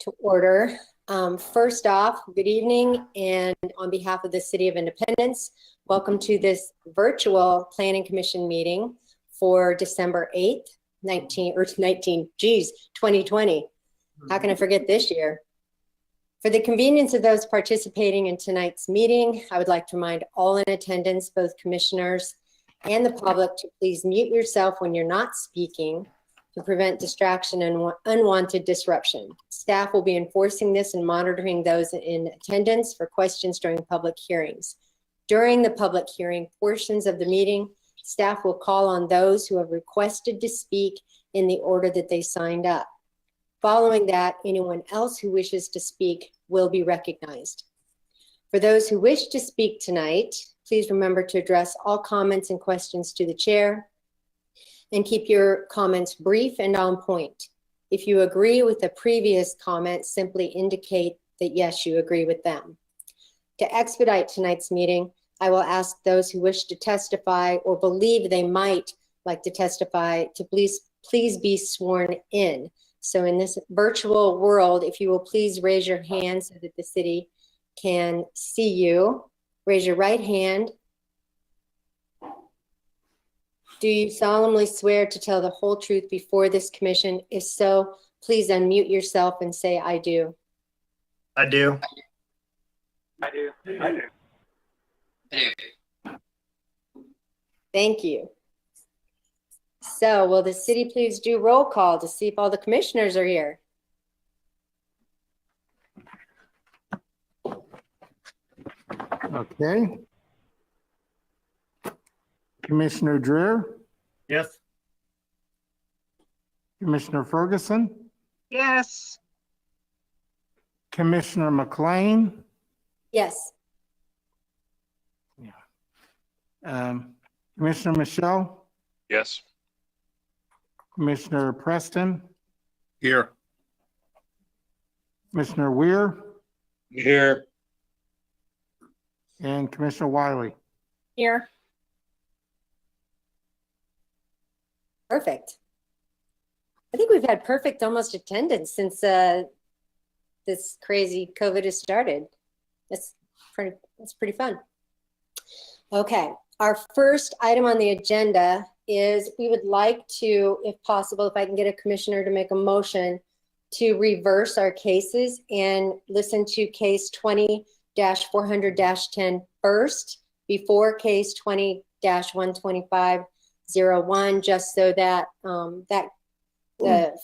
to order. First off, good evening, and on behalf of the City of Independence, welcome to this virtual Planning Commission meeting for December 8th, 2020. How can I forget this year? For the convenience of those participating in tonight's meeting, I would like to remind all in attendance, both commissioners and the public, to please mute yourself when you're not speaking to prevent distraction and unwanted disruption. Staff will be enforcing this and monitoring those in attendance for questions during public hearings. During the public hearing portions of the meeting, staff will call on those who have requested to speak in the order that they signed up. Following that, anyone else who wishes to speak will be recognized. For those who wish to speak tonight, please remember to address all comments and questions to the chair and keep your comments brief and on point. If you agree with the previous comment, simply indicate that yes, you agree with them. To expedite tonight's meeting, I will ask those who wish to testify or believe they might like to testify to please be sworn in. So in this virtual world, if you will please raise your hand so that the city can see you. Raise your right hand. Do you solemnly swear to tell the whole truth before this commission? If so, please unmute yourself and say, I do. I do. I do. I do. I do. Thank you. So will the city please do roll call to see if all the commissioners are here? Okay. Commissioner Dreer, Yes. Commissioner Ferguson, Yes. Commissioner McLean, Yes. Commissioner Michelle, Yes. Commissioner Preston, Here. Commissioner Weir, Here. and Commissioner Wiley. Here. Perfect. I think we've had perfect almost attendance since this crazy COVID has started. That's pretty fun. Okay, our first item on the agenda is we would like to, if possible, if I can get a commissioner to make a motion to reverse our cases and listen to case 20-400-10 first before case 20-125-01, just so that the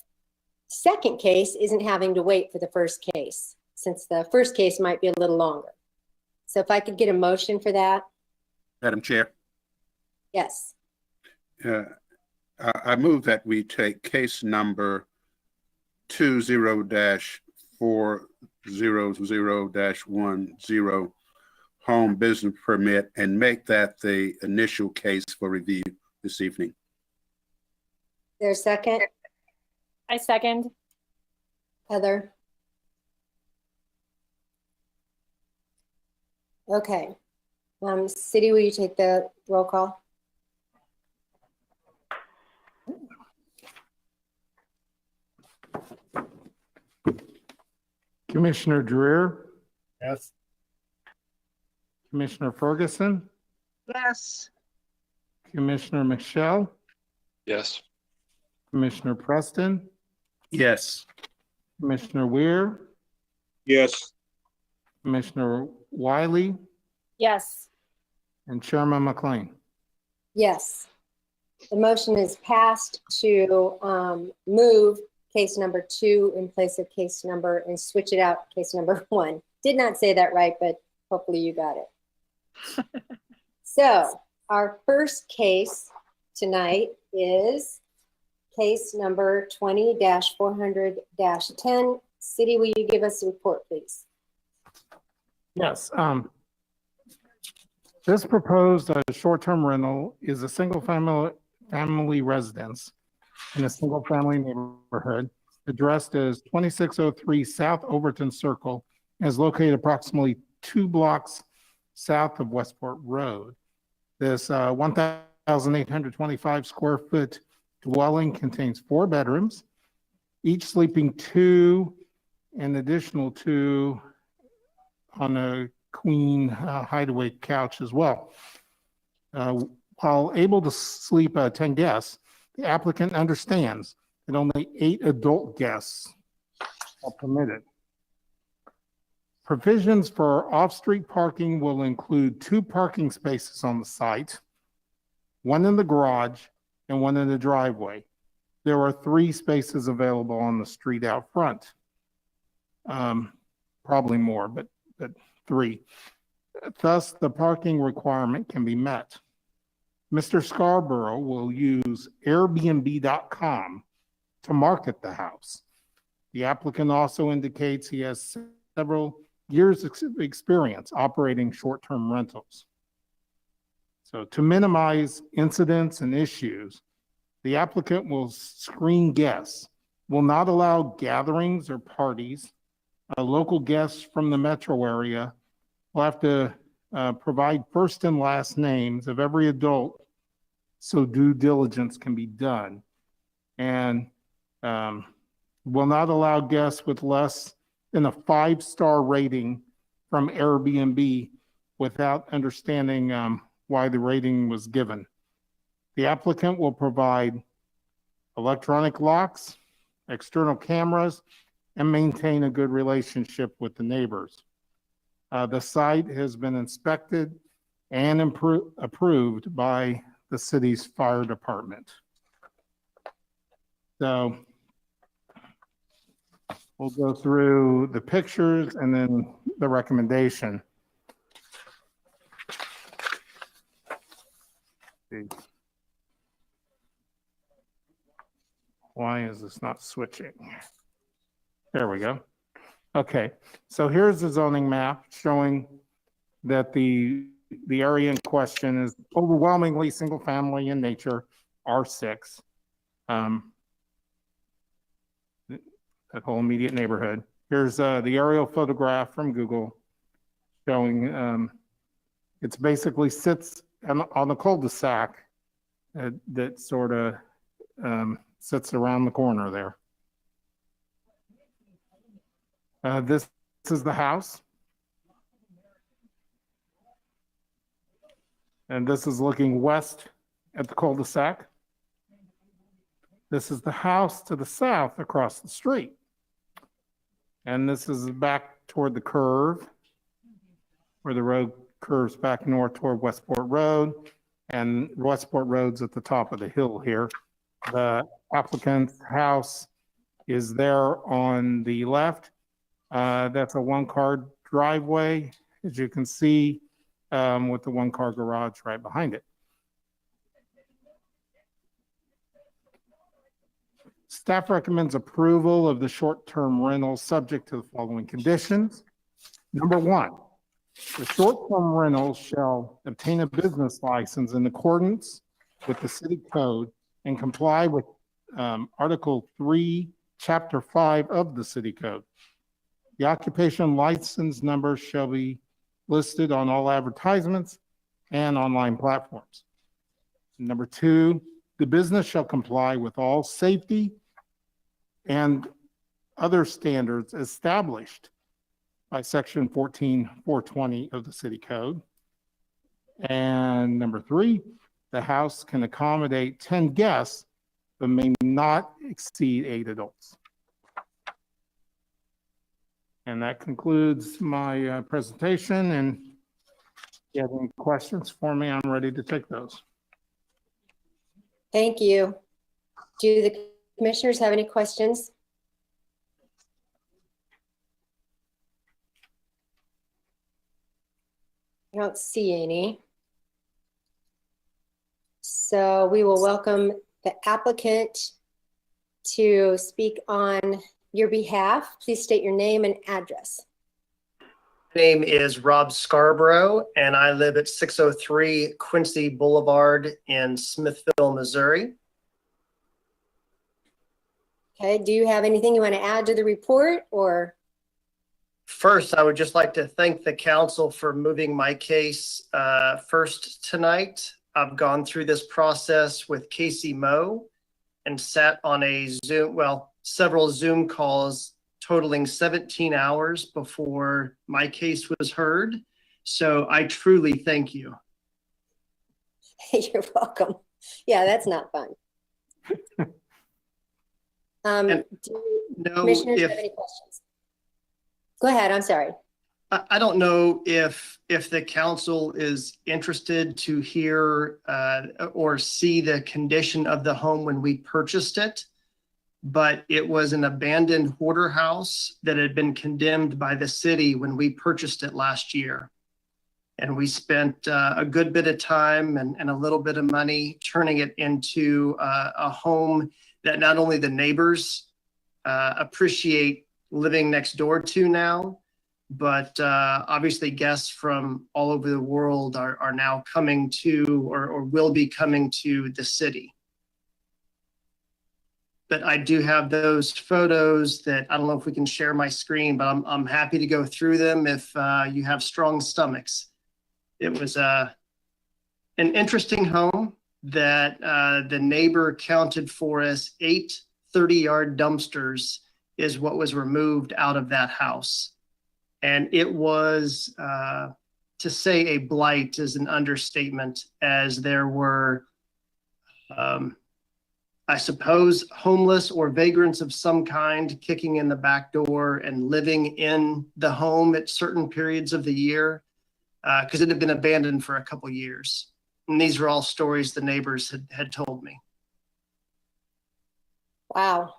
second case isn't having to wait for the first case, since the first case might be a little longer. So if I could get a motion for that. Madam Chair, Yes. I move that we take case number 20-400-10 home business permit and make that the initial case for review this evening. There's a second? I second. Heather? Okay. City, will you take the roll call? Commissioner Dreer, Yes. Commissioner Ferguson, Yes. Commissioner Michelle, Yes. Commissioner Preston, Yes. Commissioner Weir, Yes. Commissioner Wiley, Yes. and Chairman McLean. Yes. The motion is passed to move case number 2 in place of case number and switch it out case number 1. Did not say that right, but hopefully you got it. So our first case tonight is case number 20-400-10. City, will you give us a report, please? Yes. This proposed short-term rental is a single family residence in a single family neighborhood addressed as 2603 South Overton Circle and is located approximately 2 blocks south of Westport Road. This 1,825 square foot dwelling contains 4 bedrooms, each sleeping 2 and additional 2 on a queen hideaway couch as well. While able to sleep 10 guests, the applicant understands that only 8 adult guests are permitted. Provisions for off-street parking will include 2 parking spaces on the site, 1 in the garage and 1 in the driveway. There are 3 spaces available on the street out front. Probably more, but 3. Thus, the parking requirement can be met. Mr. Scarborough will use Airbnb.com to market the house. The applicant also indicates he has several years of experience operating short-term rentals. So to minimize incidents and issues, the applicant will screen guests, will not allow gatherings or parties. Local guests from the metro area will have to provide first and last names of every adult so due diligence can be done. And will not allow guests with less than a 5-star rating from Airbnb without understanding why the rating was given. The applicant will provide electronic locks, external cameras, and maintain a good relationship with the neighbors. The site has been inspected and approved by the city's fire department. So we'll go through the pictures and then the recommendation. Why is this not switching? There we go. Okay, so here's the zoning map showing that the area in question is overwhelmingly single family in nature, R6. That whole immediate neighborhood. Here's the aerial photograph from Google showing it's basically sits on the cul-de-sac that sort of sits around the corner there. This is the house. And this is looking west at the cul-de-sac. This is the house to the south across the street. And this is back toward the curve, where the road curves back north toward Westport Road. And Westport Road's at the top of the hill here. The applicant's house is there on the left. That's a 1-car driveway, as you can see, with the 1-car garage right behind it. Staff recommends approval of the short-term rental subject to the following conditions. Number 1, the short-term rental shall obtain a business license in accordance with the city code and comply with Article 3, Chapter 5 of the city code. The occupation license number shall be listed on all advertisements and online platforms. Number 2, the business shall comply with all safety and other standards established by Section 14.420 of the City Code. And number 3, the house can accommodate 10 guests, but may not exceed 8 adults. And that concludes my presentation. And if you have any questions for me, I'm ready to take those. Thank you. Do the commissioners have any questions? I don't see any. So we will welcome the applicant to speak on your behalf. Please state your name and address. My name is Rob Scarborough, and I live at 603 Quincy Boulevard in Smithville, Missouri. Okay, do you have anything you want to add to the report or? First, I would just like to thank the council for moving my case first tonight. I've gone through this process with Casey Moe and sat on a Zoom, well, several Zoom calls totaling 17 hours before my case was heard. So I truly thank you. You're welcome. Yeah, that's not fun. And Do No, commissioners have if any questions? Go ahead, I'm sorry. I don't know if the council is interested to hear or see the condition of the home when we purchased it, but it was an abandoned hoarder house that had been condemned by the city when we purchased it last year. And we spent a good bit of time and a little bit of money turning it into a home that not only the neighbors appreciate living next door to now, but obviously guests from all over the world are now coming to or will be coming to the city. But I do have those photos that I don't know if we can share my screen, but I'm happy to go through them if you have strong stomachs. It was an interesting home that the neighbor counted for us 8 30-yard dumpsters is what was removed out of that house. And it was, to say a blight is an understatement, as there were, I suppose, homeless or vagrants of some kind kicking in the back door and living in the home at certain periods of the year, because it had been abandoned for a couple years. And these are all stories the neighbors had told me. Wow.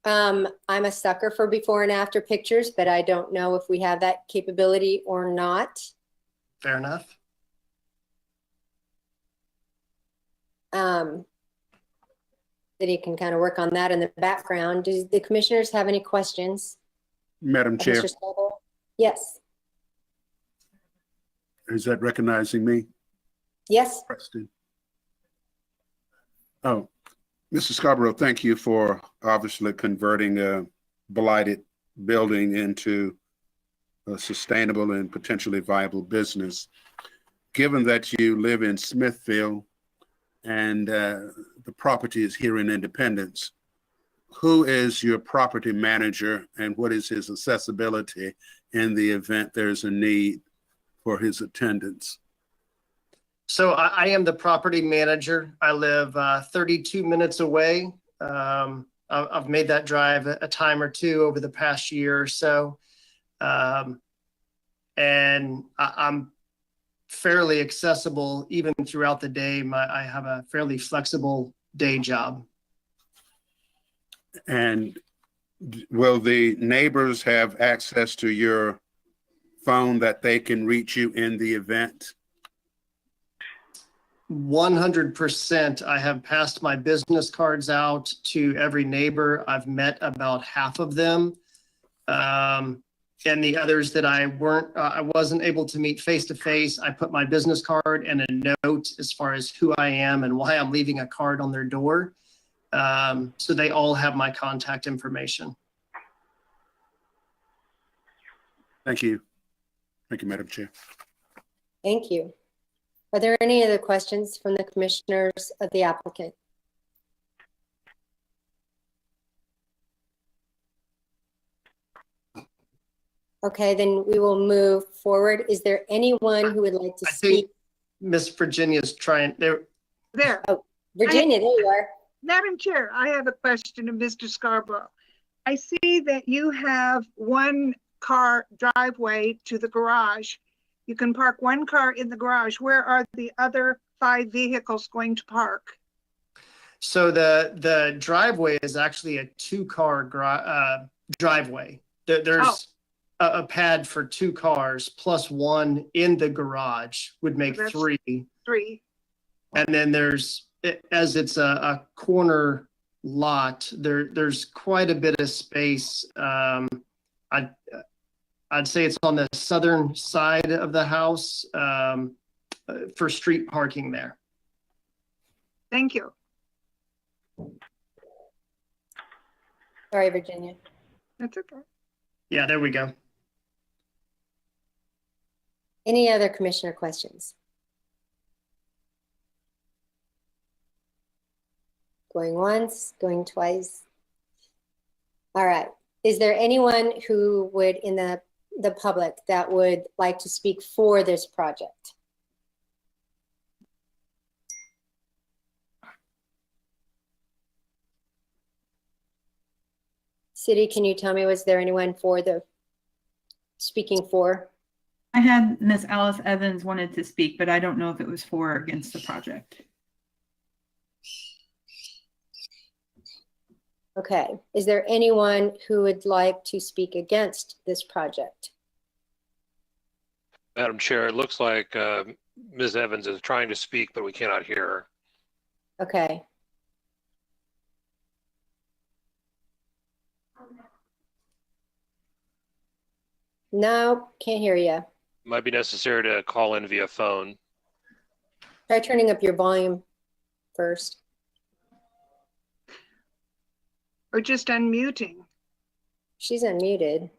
I'm a sucker for before and after pictures, but I don't know if we have that capability or not. Fair enough. That he can kind of work on that in the background. Do the commissioners have any questions? Madam Chair, Mr. Scoville? Yes. is that recognizing me? Yes. Preston. Oh, Mr. Scarborough, thank you for obviously converting a blighted building into a sustainable and potentially viable business. Given that you live in Smithfield and the property is here in Independence, who is your property manager and what is his accessibility in the event there's a need for his attendance? So I am the property manager. I live 32 minutes away. I've made that drive a time or two over the past year or so. And I'm fairly accessible even throughout the day. I have a fairly flexible day job. And will the neighbors have access to your phone that they can reach you in the event? 100%. I have passed my business cards out to every neighbor. I've met about half of them. And the others that I wasn't able to meet face to face, I put my business card and a note as far as who I am and why I'm leaving a card on their door. So they all have my contact information. Thank you. Thank you, Madam Chair. Thank you. Are there any other questions from the commissioners of the applicant? Okay, then we will move forward. Is there anyone who would like to I speak? think Miss Virginia's trying there. There. Virginia, there you are. Madam Chair, I have a question of Mr. Scarborough. I see that you have one car driveway to the garage. You can park one car in the garage. Where are the other 5 vehicles going to park? So the driveway is actually a 2-car driveway. There's a pad for 2 cars plus one in the garage would make That's 3. 3. And then there's, as it's a corner lot, there's quite a bit of space. I'd say it's on the southern side of the house for street parking there. Thank you. Sorry, Virginia. That's okay. Yeah, there we go. Any other commissioner questions? Going once, going twice. All right. Is there anyone who would, in the public, that would like to speak for this project? City, can you tell me, was there anyone for the speaking for? I had Miss Alice Evans wanted to speak, but I don't know if it was for or against the project. Okay. Is there anyone who would like to speak against this project? Madam Chair, it looks like Ms. Evans is trying to speak, but we cannot hear her. Okay. No, can't hear you. Might be necessary to call in via phone. Try turning up your volume first. Or just unmuting. She's unmuted.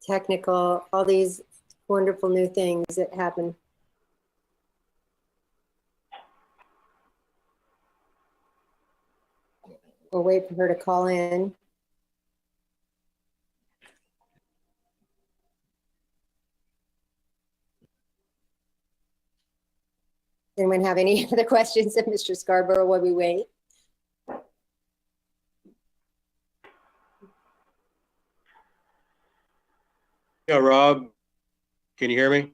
Technical, all these wonderful new things that happen. We'll wait for her to call in. Anyone have any other questions of Mr. Scarborough while we wait? Yeah, Rob, can you hear me?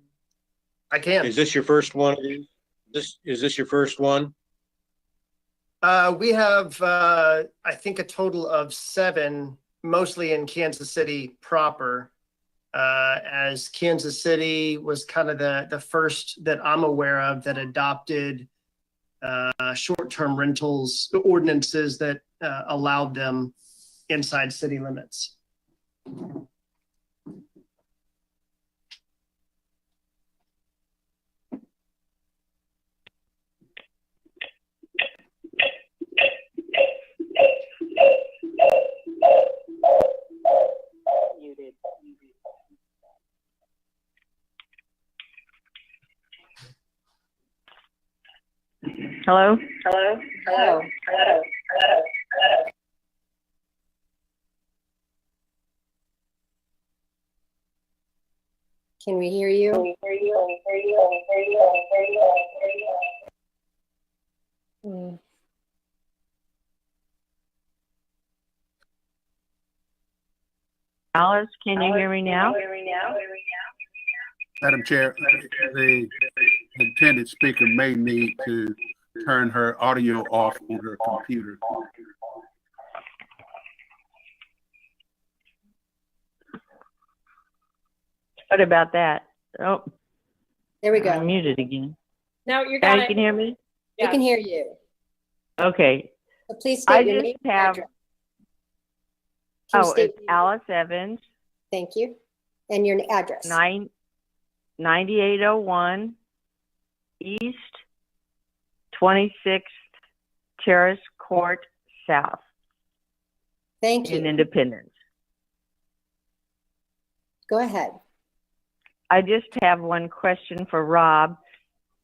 I can. Is this your first one? Is this your first one? We have, I think, a total of 7, mostly in Kansas City proper. As Kansas City was kind of the first that I'm aware of that adopted short-term rentals ordinances that allowed them inside city limits. Hello? Hello. Can we hear you? Hmm. Alice, can you hear me now? Madam Chair, the intended speaker may need to turn her audio off on her computer. What about that? Oh, There we I'm go. muted again. No, you Now got you can it. hear me? We can hear you. Okay. So please I state your just name and have, address. Can you oh, state it's Alice Evans, Thank you. And your address. 9801 East 26th Terrace Court South Thank in you. Independence. Go ahead. I just have one question for Rob.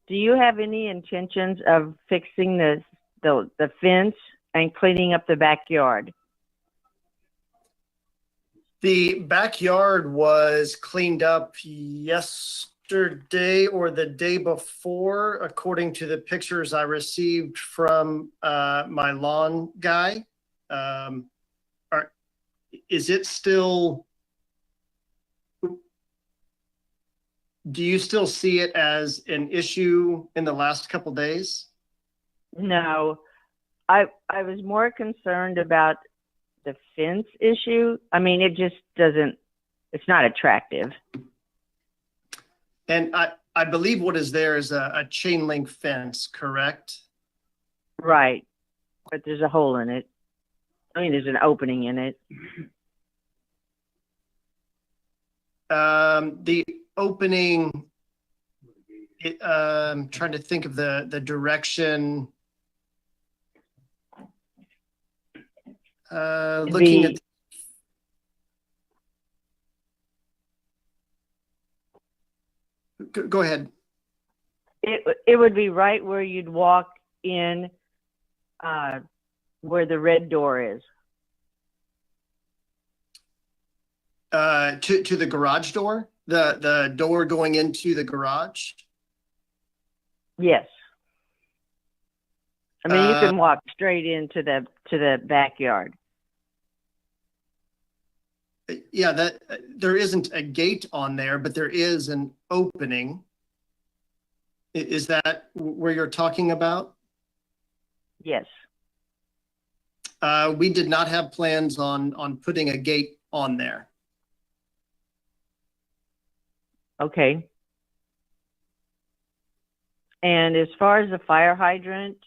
Do you have any intentions of fixing the fence and cleaning up the backyard? The backyard was cleaned up yesterday or the day before, according to the pictures I received from my lawn guy. Is it still? Do you still see it as an issue in the last couple days? No, I was more concerned about the fence issue. I mean, it just doesn't, it's not attractive. And I believe what is there is a chain link fence, correct? Right. But there's a hole in it. I mean, there's an opening in it. The opening, I'm trying to think of the direction. Looking at, go ahead. It would be right where you'd walk in, where the red door is. To the garage door, the door going into the garage. Yes. I mean, you can walk straight into the backyard. Yeah, that there isn't a gate on there, but there is an opening. Is that where you're talking about? Yes. We did not have plans on putting a gate on there. Okay. And as far as the fire hydrant,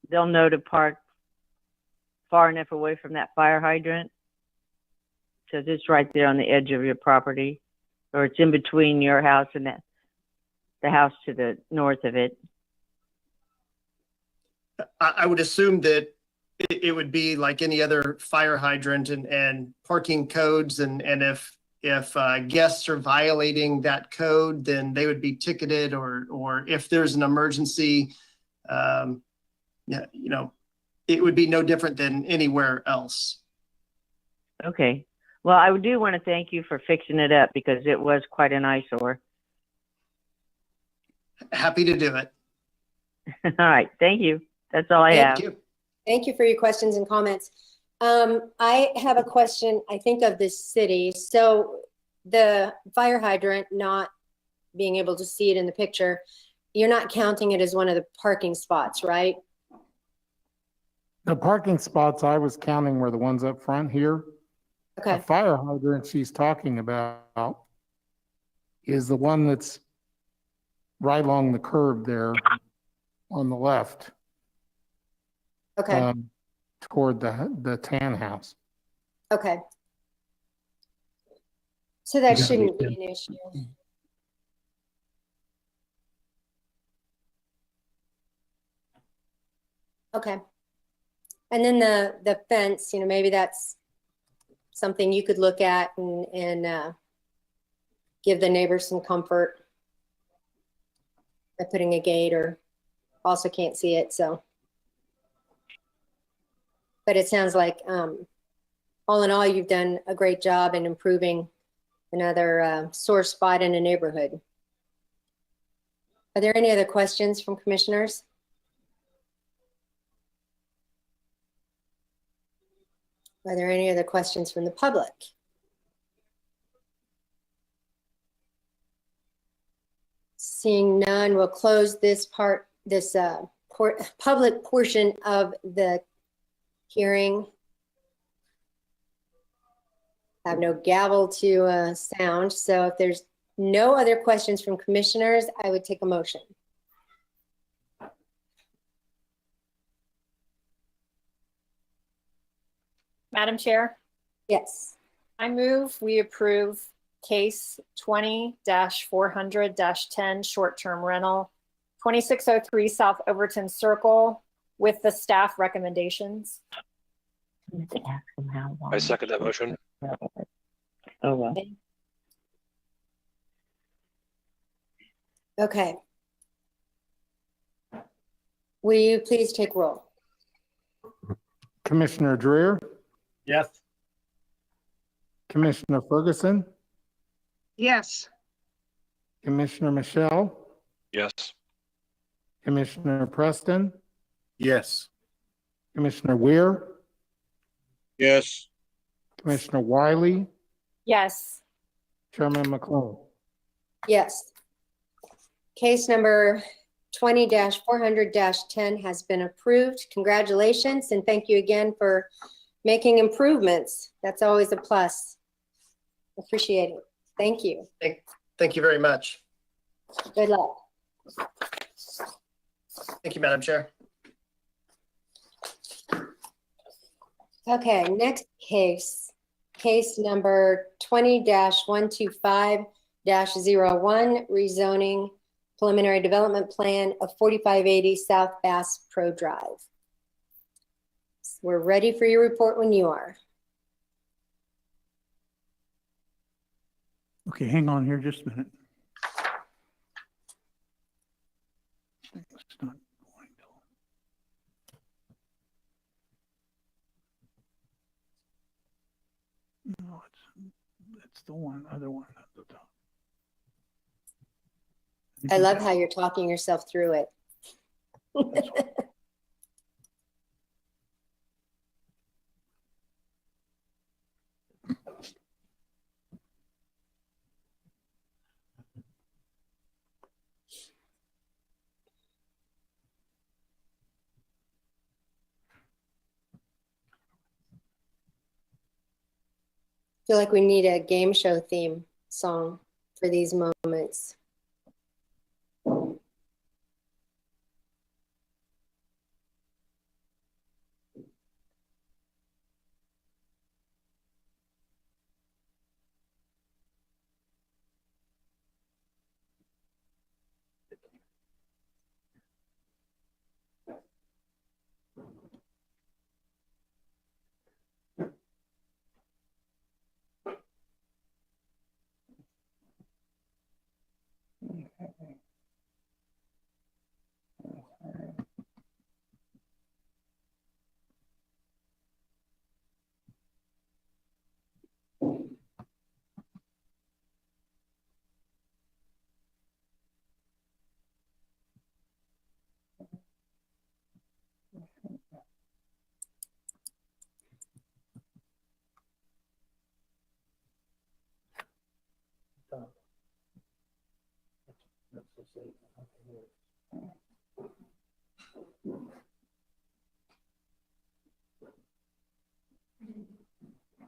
they'll know to park far enough away from that fire hydrant, because it's right there on the edge of your property, or it's in between your house and the house to the north of it. I would assume that it would be like any other fire hydrant and parking codes, and if guests are violating that code, then they would be ticketed, or if there's an emergency, yeah, you know, it would be no different than anywhere else. Okay. Well, I do want to thank you for fixing it up, because it was quite an eyesore. Happy to do it. All right. Thank you. That's all I have. Thank you. Thank you for your questions and comments. I have a question, I think, of this city. So the fire hydrant, not being able to see it in the picture, you're not counting it as one of the parking spots, right? The parking spots I was counting were the ones up front here. Okay. The fire hydrant she's talking about is the one that's right along the curb there on the left. Okay. Toward the tan house. Okay. So that shouldn't be an issue. Okay. And then the fence, you know, maybe that's something you could look at and give the neighbors some comfort by putting a gate, or also can't see it, so. But it sounds like, all in all, you've done a great job in improving another sore spot in a neighborhood. Are there any other questions from commissioners? Are there any other questions from the public? Seeing none, we'll close this public portion of the hearing. I have no gavel to sound, so if there's no other questions from commissioners, I would take a motion. Madam Chair, Yes. I move we approve case 20-400-10 short-term rental, 2603 South Overton Circle, with the staff recommendations. I second that motion. Oh, well. Okay. Will you please take roll? Commissioner Dreer, Yes. Commissioner Ferguson, Yes. Commissioner Michelle, Yes. Commissioner Preston, Yes. Commissioner Weir, Yes. Commissioner Wiley, Yes. Chairman McClone. Yes. Case number 20-400-10 has been approved. Congratulations, and thank you again for making improvements. That's always a plus. Appreciate it. Thank you. Thank you very much. Good luck. Thank you, Madam Chair. Okay, next case number 20-125-01, rezoning preliminary development plan of 4580 South Bass Pro Drive. We're ready for your report when you are. Okay, hang on here just a minute. It's not going to. No, it's the other one at the top. I love how you're talking yourself through it. I feel like we need a game show theme song for these moments.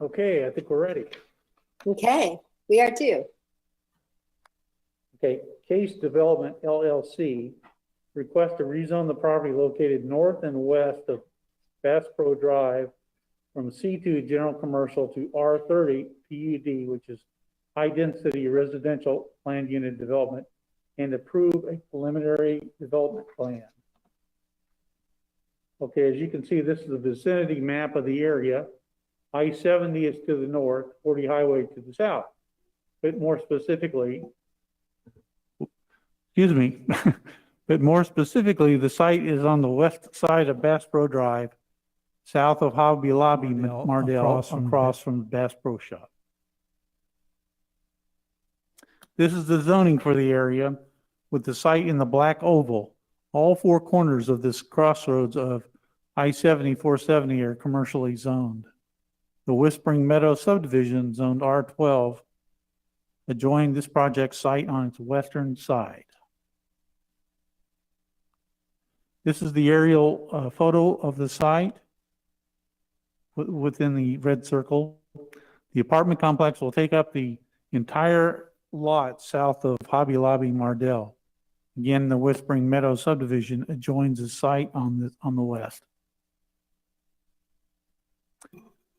Okay, I think we're ready. Okay, we are too. Okay, Case Development LLC request to rezone the property located north and west of Bass Pro Drive from C2 General Commercial to R30 PUD, which is High Density Residential Planned Unit Development, and approve a preliminary development plan. Okay, as you can see, this is the vicinity map of the area. I-70 is to the north, 40 Highway to the south. But more specifically, excuse me, but more specifically, the site is on the west side of Bass Pro Drive, south of Hobby Lobby Mardell, across from the Bass Pro Shop. This is the zoning for the area, with the site in the black oval. All four corners of this crossroads of I-70, 470 are commercially zoned. The Whispering Meadow subdivision, zoned R12, adjoined this project site on its western side. This is the aerial photo of the site within the red circle. The apartment complex will take up the entire lot south of Hobby Lobby Mardell. Again, the Whispering Meadow subdivision adjoins the site on the west.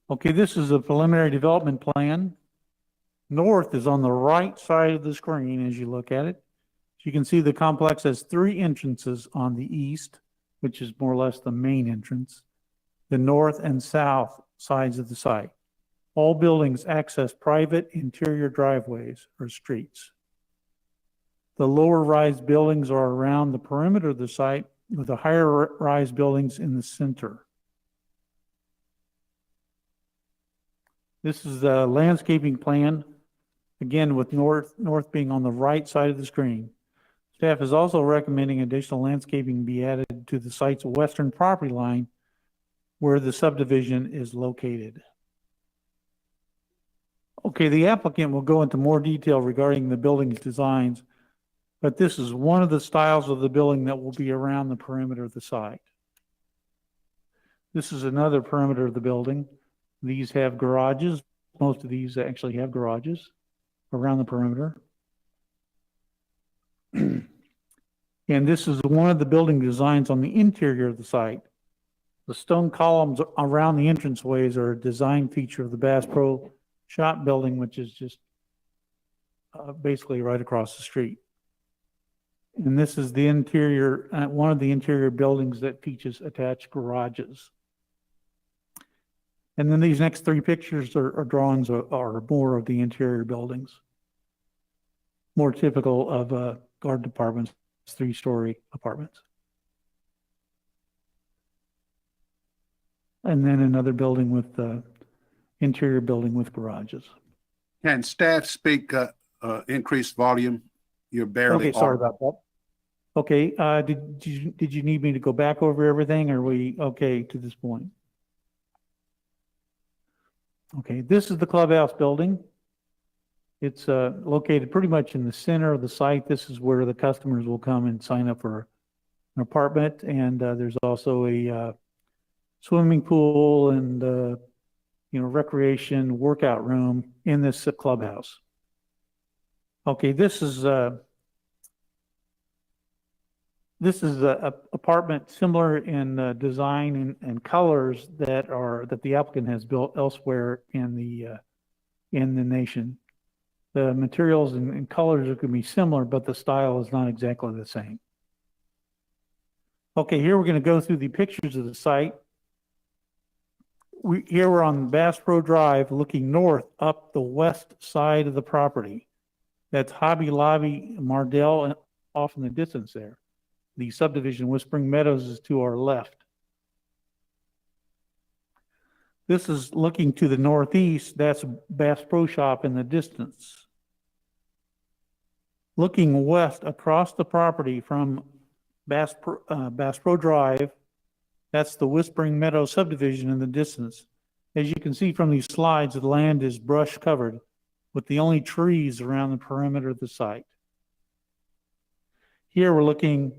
Okay, this is a preliminary development plan. North is on the right side of the screen as you look at it. You can see the complex has three entrances on the east, which is more or less the main entrance, the north and south sides of the site. All buildings access private interior driveways or streets. The lower rise buildings are around the perimeter of the site, with the higher rise buildings in the center. This is the landscaping plan, again with north being on the right side of the screen. Staff is also recommending additional landscaping be added to the site's western property line where the subdivision is located. Okay, the applicant will go into more detail regarding the building's designs, But this is one of the styles of the building that will be around the perimeter of the site. This is another perimeter of the building. These have garages. Most of these actually have garages around the perimeter. And this is one of the building designs on the interior of the site. The stone columns around the entranceways are a design feature of the Bass Pro Shop building, which is just basically right across the street. And this is the interior, one of the interior buildings that features attached garages. And then these next three pictures are drawings are more of the interior buildings. More typical of garden apartments, 3-story apartments. And then another building with interior building with garages. Can staff speak increased volume? You're barely. Okay, sorry about that. Okay, did you need me to go back over everything, or are we okay to this point? Okay, this is the Clubhouse building. It's located pretty much in the center of the site. This is where the customers will come and sign up for an apartment, and there's also a swimming pool and recreation workout room in this Clubhouse. Okay, this is a apartment similar in design and colors that the applicant has built elsewhere in the nation. The materials and colors are going to be similar, but the style is not exactly the same. Okay, here we're going to go through the pictures of the site. Here we're on Bass Pro Drive looking north up the west side of the property. That's Hobby Lobby, Mardell off in the distance there. The subdivision Whispering Meadows is to our left. This is looking to the northeast. That's Bass Pro Shop in the distance. Looking west across the property from Bass Pro Drive, that's the Whispering Meadows subdivision in the distance. As you can see from these slides, the land is brush covered with the only trees around the perimeter of the site. Here we're looking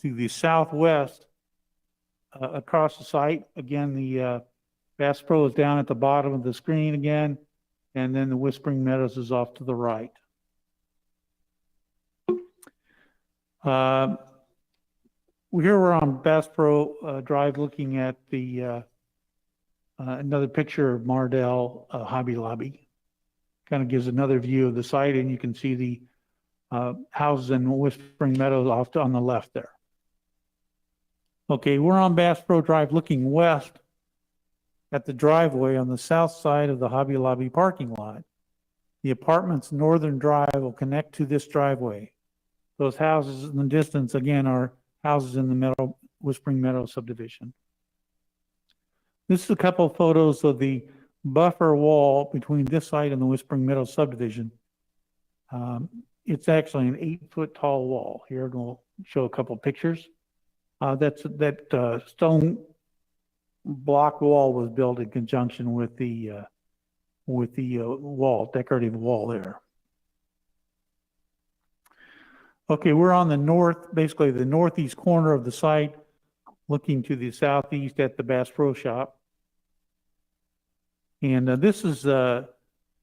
to the southwest across the site. Again, the Bass Pro is down at the bottom of the screen again, and then the Whispering Meadows is off to the right. Here we're on Bass Pro Drive looking at the another picture of Mardell Hobby Lobby. Kind of gives another view of the site, and you can see the houses in Whispering Meadows off on the left there. Okay, we're on Bass Pro Drive looking west at the driveway on the south side of the Hobby Lobby parking lot. The apartment's northern drive will connect to this driveway. Those houses in the distance, again, are houses in the Whispering Meadows subdivision. This is a couple of photos of the buffer wall between this site and the Whispering Meadows subdivision. It's actually an 8-foot tall wall. Here we'll show a couple of pictures. That stone block wall was built in conjunction with the wall, decorative wall there. Okay, we're on the north, basically the northeast corner of the site, looking to the southeast at the Bass Pro Shop. And this is, here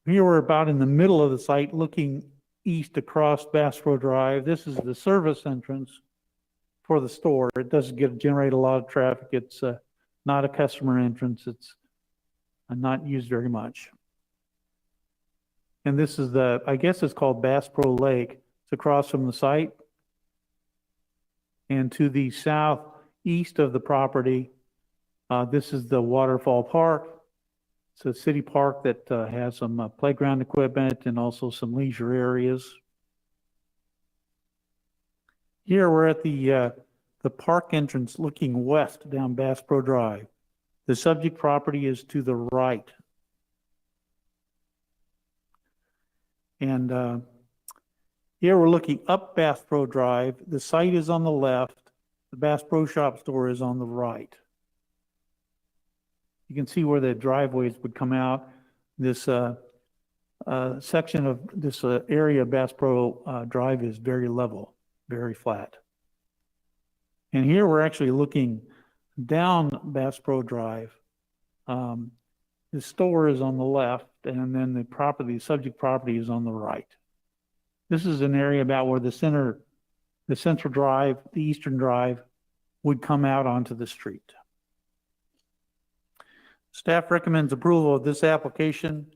we're about in the middle of the site, looking east across Bass Pro Drive. This is the service entrance for the store. It doesn't generate a lot of traffic. It's not a customer entrance. It's not used very much. And this is I guess it's called Bass Pro Lake. It's across from the site. And to the southeast of the property, this is the Waterfall Park. It's a city park that has some playground equipment and also some leisure areas. Here we're at the park entrance looking west down Bass Pro Drive. The subject property is to the right. And here we're looking up Bass Pro Drive. The site is on the left. The Bass Pro Shop store is on the right. You can see where the driveways would come out. This section of this area of Bass Pro Drive is very level. very flat. And here we're actually looking down Bass Pro Drive. The store is on the left, and then the subject property is on the right. This is an area about where the central drive, the eastern drive, would come out onto the street. Staff recommends approval of this application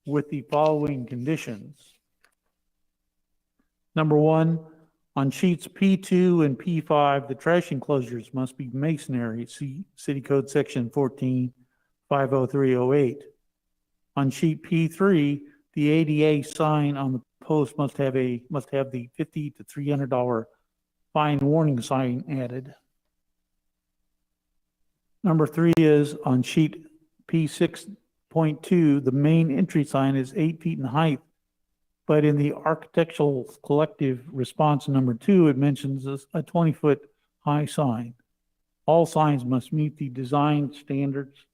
with the following conditions. Number one, on sheets P2 and P5, the trash enclosures must be masonry, see City Code Section 14-50308. On sheet P3, the ADA sign on the post must have the $50 to $300 fine warning sign added. Number three is on sheet P6.2, the main entry sign is 8 feet in height, but in the architectural collective response number 2, it mentions a 20-foot high sign. All signs must meet the design standards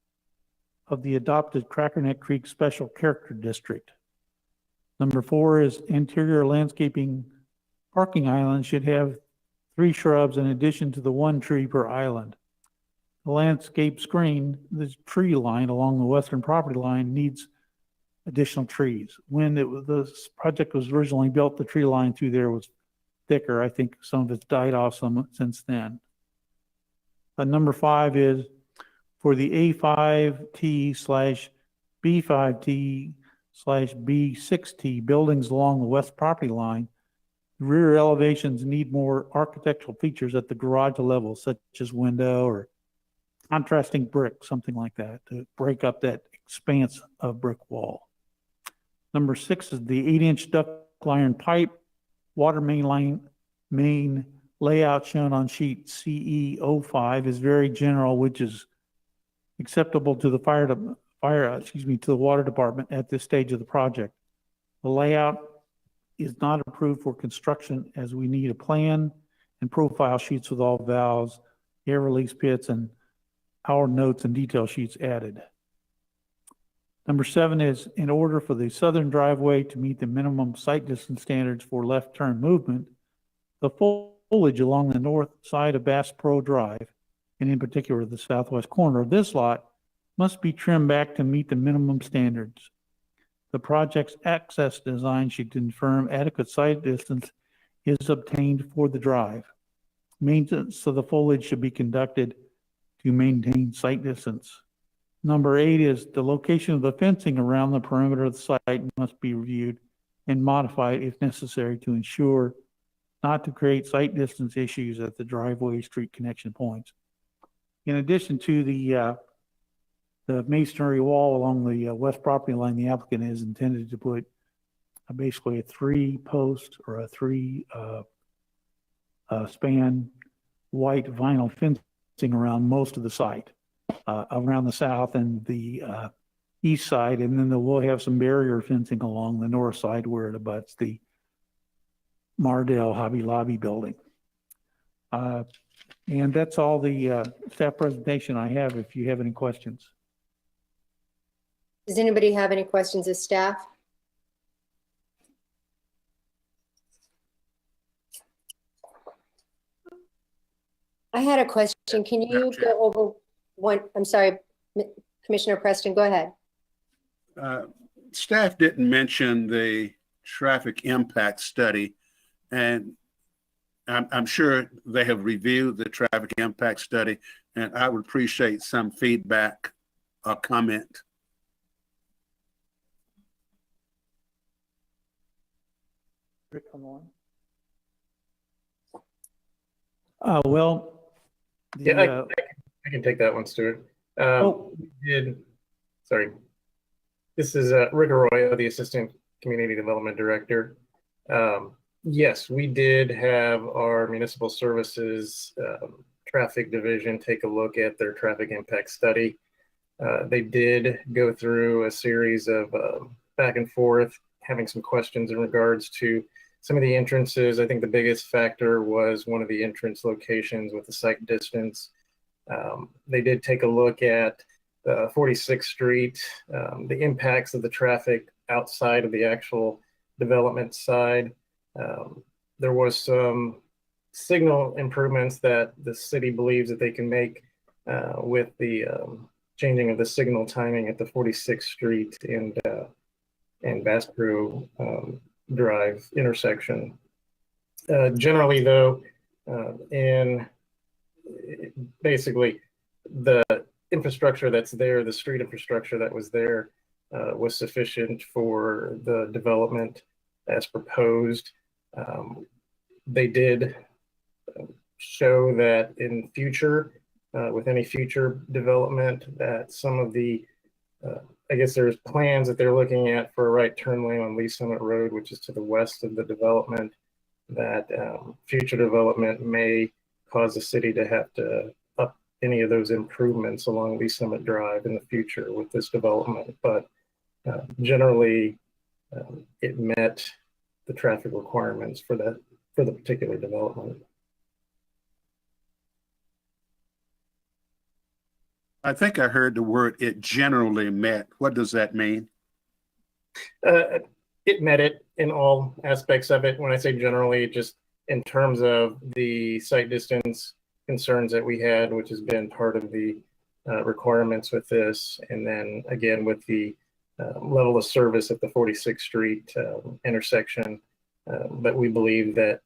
of the adopted Crackerneck Creek Special Character District. Number 4 is interior landscaping parking island should have 3 shrubs in addition to the 1 tree per island. The landscape screen, the tree line along the western property line needs additional trees. When this project was originally built, the tree line through there was thicker. I think some of it's died off some since then. Number 5 is for the A5T/B5T/B6T buildings along the west property line, the rear elevations need more architectural features at the garage level, such as window or contrasting brick, something like that, to break up that expanse of brick wall. Number 6 is the 8-inch duct iron pipe water main layout shown on sheet CE05 is very general, which is acceptable to the to the water department at this stage of the project. The layout is not approved for construction as we need a plan and profile sheets with all valves, air release pits, and our notes and detail sheets added. Number 7 is in order for the southern driveway to meet the minimum sight distance standards for left turn movement, the foliage along the north side of Bass Pro Drive, and in particular the southwest corner of this lot, must be trimmed back to meet the minimum standards. The project's access design should confirm adequate sight distance is obtained for the drive. Maintenance of the foliage should be conducted to maintain sight distance. Number 8 is the location of the fencing around the perimeter of the site must be reviewed and modified if necessary to ensure not to create sight distance issues at the driveway street connection points. In addition to the masonry wall along the west property line, the applicant is intended to put basically a 3-post or a 3-span white vinyl fencing around most of the site, around the south and the east side, and then we'll have some barrier fencing along the north side where it abuts the Mardell Hobby Lobby building. And that's all the staff presentation I have if you have any questions. Does anybody have any questions of staff? I had a question. Can you go over one? I'm sorry, Commissioner Preston, go ahead. Staff didn't mention the traffic impact study, and I'm sure they have reviewed the traffic impact study, and I would appreciate some feedback or comment. Rick, come on. Well, I can take that one, Stuart. Sorry. This is Rick Arroyo, the Assistant Community Development Director. Yes, we did have our Municipal Services Traffic Division take a look at their traffic impact study. They did go through a series of back and forth, having some questions in regards to some of the entrances. I think the biggest factor was one of the entrance locations with the sight distance. They did take a look at 46th Street, the impacts of the traffic outside of the actual development side. there was some signal improvements that the city believes that they can make with the changing of the signal timing at the 46th Street and Bass Pro Drive intersection. Generally, though, in basically the infrastructure that's there, the street infrastructure that was there was sufficient for the development as proposed. They did show that in future, with any future development, that some of the, I guess there's plans that they're looking at for a right turn lane on Lee Summit Road, which is to the west of the development, that future development may cause the city to have to up any of those improvements along Lee Summit Drive in the future with this development. But generally, it met the traffic requirements for the particular development. I think I heard the word "it generally met." What does that mean? It met it in all aspects of it. When I say generally, just in terms of the site distance concerns that we had, which has been part of the requirements with this, and then again with the level of service at the 46th Street intersection, but we believe that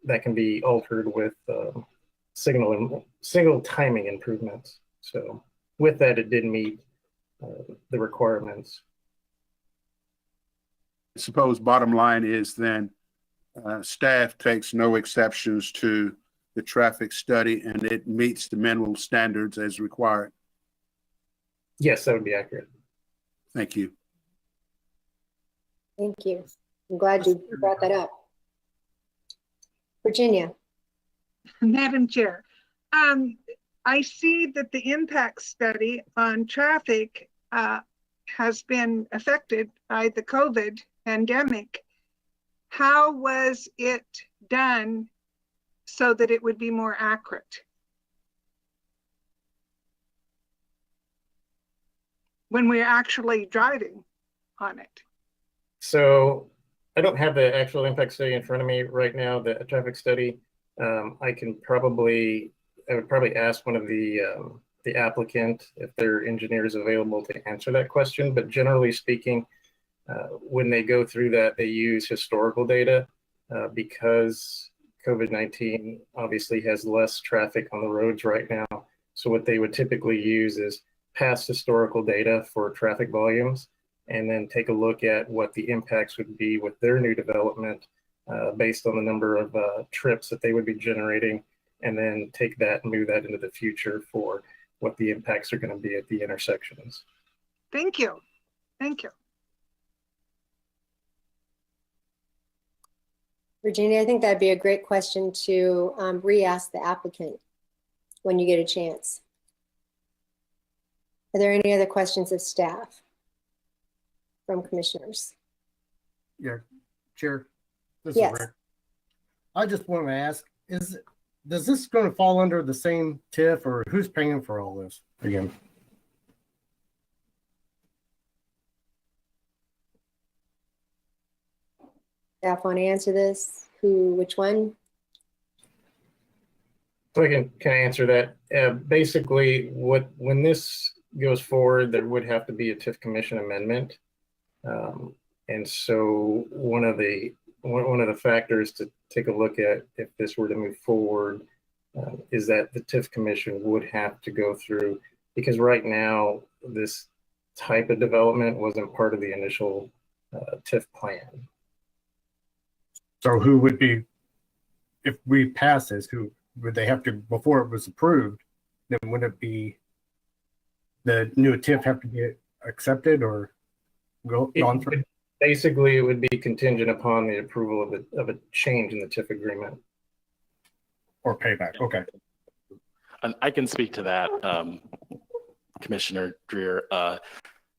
that can be altered with signal timing improvements. So with that, it did meet the requirements. I suppose bottom line is then staff takes no exceptions to the traffic study and it meets the minimum standards as required. Yes, that would be accurate. Thank you. Thank you. I'm glad you brought that up. Virginia. Madam Chair, I see that the impact study on traffic has been affected by the COVID pandemic. How was it done so that it would be more accurate when we're actually driving on it? So I don't have the actual impact study in front of me right now, the traffic study. I would probably ask one of the applicant if their engineer is available to answer that question. But generally speaking, when they go through that, they use historical data because COVID-19 obviously has less traffic on the roads right now. So what they would typically use is past historical data for traffic volumes, and then take a look at what the impacts would be with their new development based on the number of trips that they would be generating, and then take that and move that into the future for what the impacts are going to be at the intersections. Thank you. Thank you. Virginia, I think that'd be a great question to re-ask the applicant when you get a chance. Are there any other questions of staff from commissioners? Yeah, Chair. This Yes. is Rick. I just want to ask, does this going to fall under the same TIF, or who's paying for all this again? Staff want to answer this? Which one? So can I answer that? Basically, when this goes forward, there would have to be a TIF commission amendment. And so one of the factors to take a look at if this were to move forward is that the TIF commission would have to go through, because right now this type of development wasn't part of the initial TIF plan. So who would be, if we pass this, who would they have to, before it was approved, then would it be the new TIF have to be accepted or gone through? Basically, it would be contingent upon the approval of a change in the TIF agreement. Or payback, okay. And I can speak to that, Commissioner Dreer.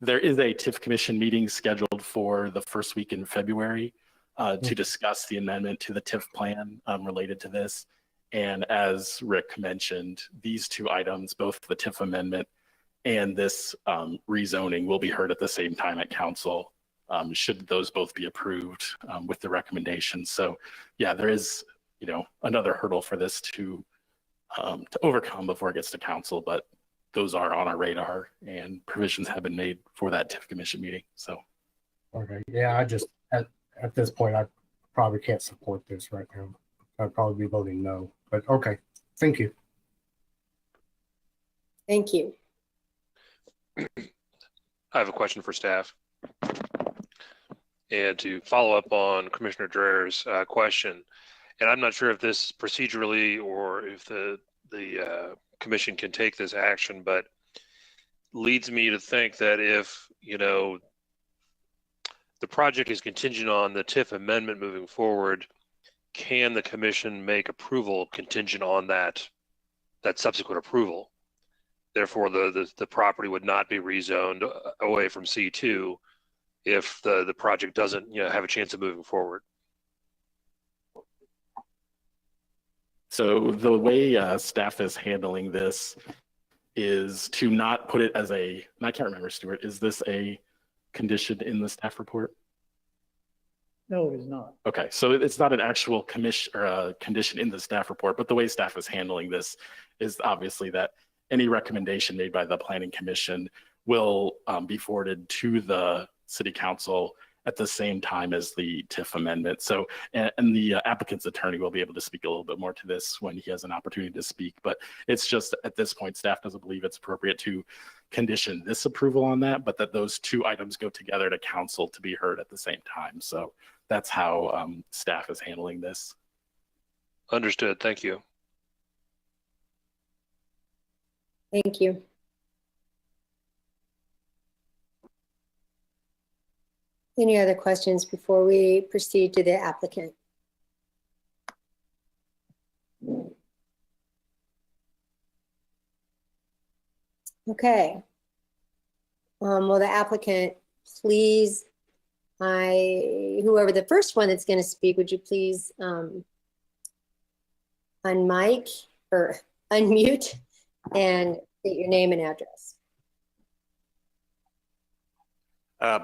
There is a TIF commission meeting scheduled for the first week in February to discuss the amendment to the TIF plan related to this. And as Rick mentioned, these two items, both the TIF amendment and this rezoning, will be heard at the same time at council should those both be approved with the recommendation. So yeah, there is, another hurdle for this to overcome before it gets to council, but those are on our radar and provisions have been made for that TIF commission meeting. So. Okay, yeah, I just, at this point, I probably can't support this right now. I'd probably be voting no, but okay, thank you. Thank you. I have a question for staff. And to follow up on Commissioner Dreher's question, and I'm not sure if this procedurally or if the commission can take this action, but leads me to think that if, the project is contingent on the TIF amendment moving forward, can the commission make approval contingent on that subsequent approval? Therefore, the property would not be rezoned away from C2 if the project doesn't, have a chance of moving forward. So the way staff is handling this is to not put it as and I can't remember, Stuart, is this a condition in the staff report? No, it is not. Okay, so it's not an actual commission or a condition in the staff report, but the way staff is handling this is obviously that any recommendation made by the planning commission will be forwarded to the city council at the same time as the TIF amendment. So, and the applicant's attorney will be able to speak a little bit more to this when he has an opportunity to speak, but it's just at this point, staff doesn't believe it's appropriate to condition this approval on that, but that those two items go together to council to be heard at the same time. So that's how staff is handling this. Understood. Thank you. Thank you. Any other questions before we proceed to the applicant? Okay. Will the applicant please, whoever the first one that's going to speak, would you please unmic or unmute and state your name and address?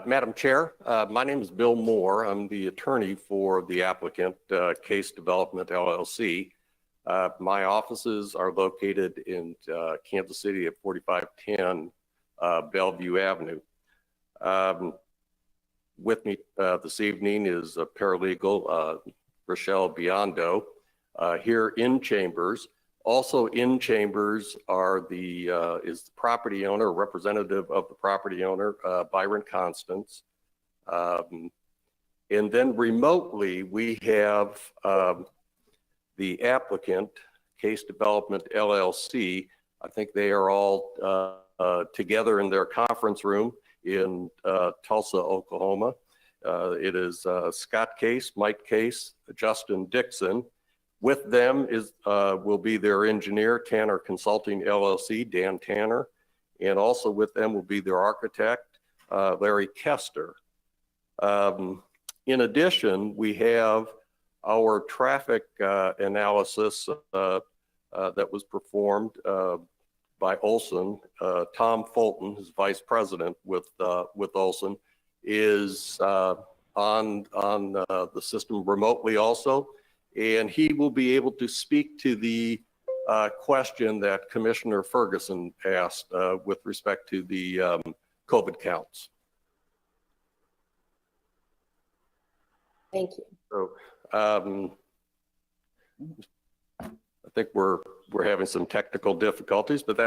Madam Chair, my name is Bill Moore. I'm the attorney for the applicant, Case Development LLC. My offices are located in Kansas City at 4510 Bellevue Avenue. With me this evening is a paralegal, Rochelle Biondo, here in chambers. Also in chambers are is the property owner, representative of the property owner, Byron Constance. And then remotely, we have the applicant, Case Development LLC. I think they are all together in their conference room in Tulsa, Oklahoma. It is Scott Case, Mike Case, Justin Dixon. With them will be their engineer, Tanner Consulting LLC, Dan Tanner, and also with them will be their architect, Larry Kester. In addition, we have our traffic analysis that was performed by Olson. Tom Fulton, who's vice president with Olson, is on the system remotely also. And he will be able to speak to the question that Commissioner Ferguson asked with respect to the COVID counts. Thank you. So I think we're having some technical difficulties, but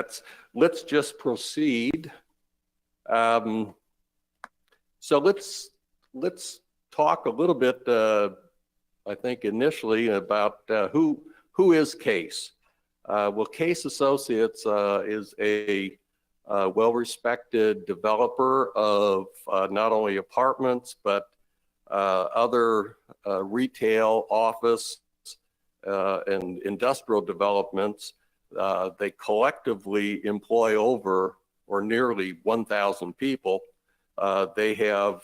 let's just proceed. So let's talk a little bit. I think initially about who is Case. Well, Case Associates is a well-respected developer of not only apartments, but other retail, office, and industrial developments. They collectively employ over or nearly 1,000 people. They have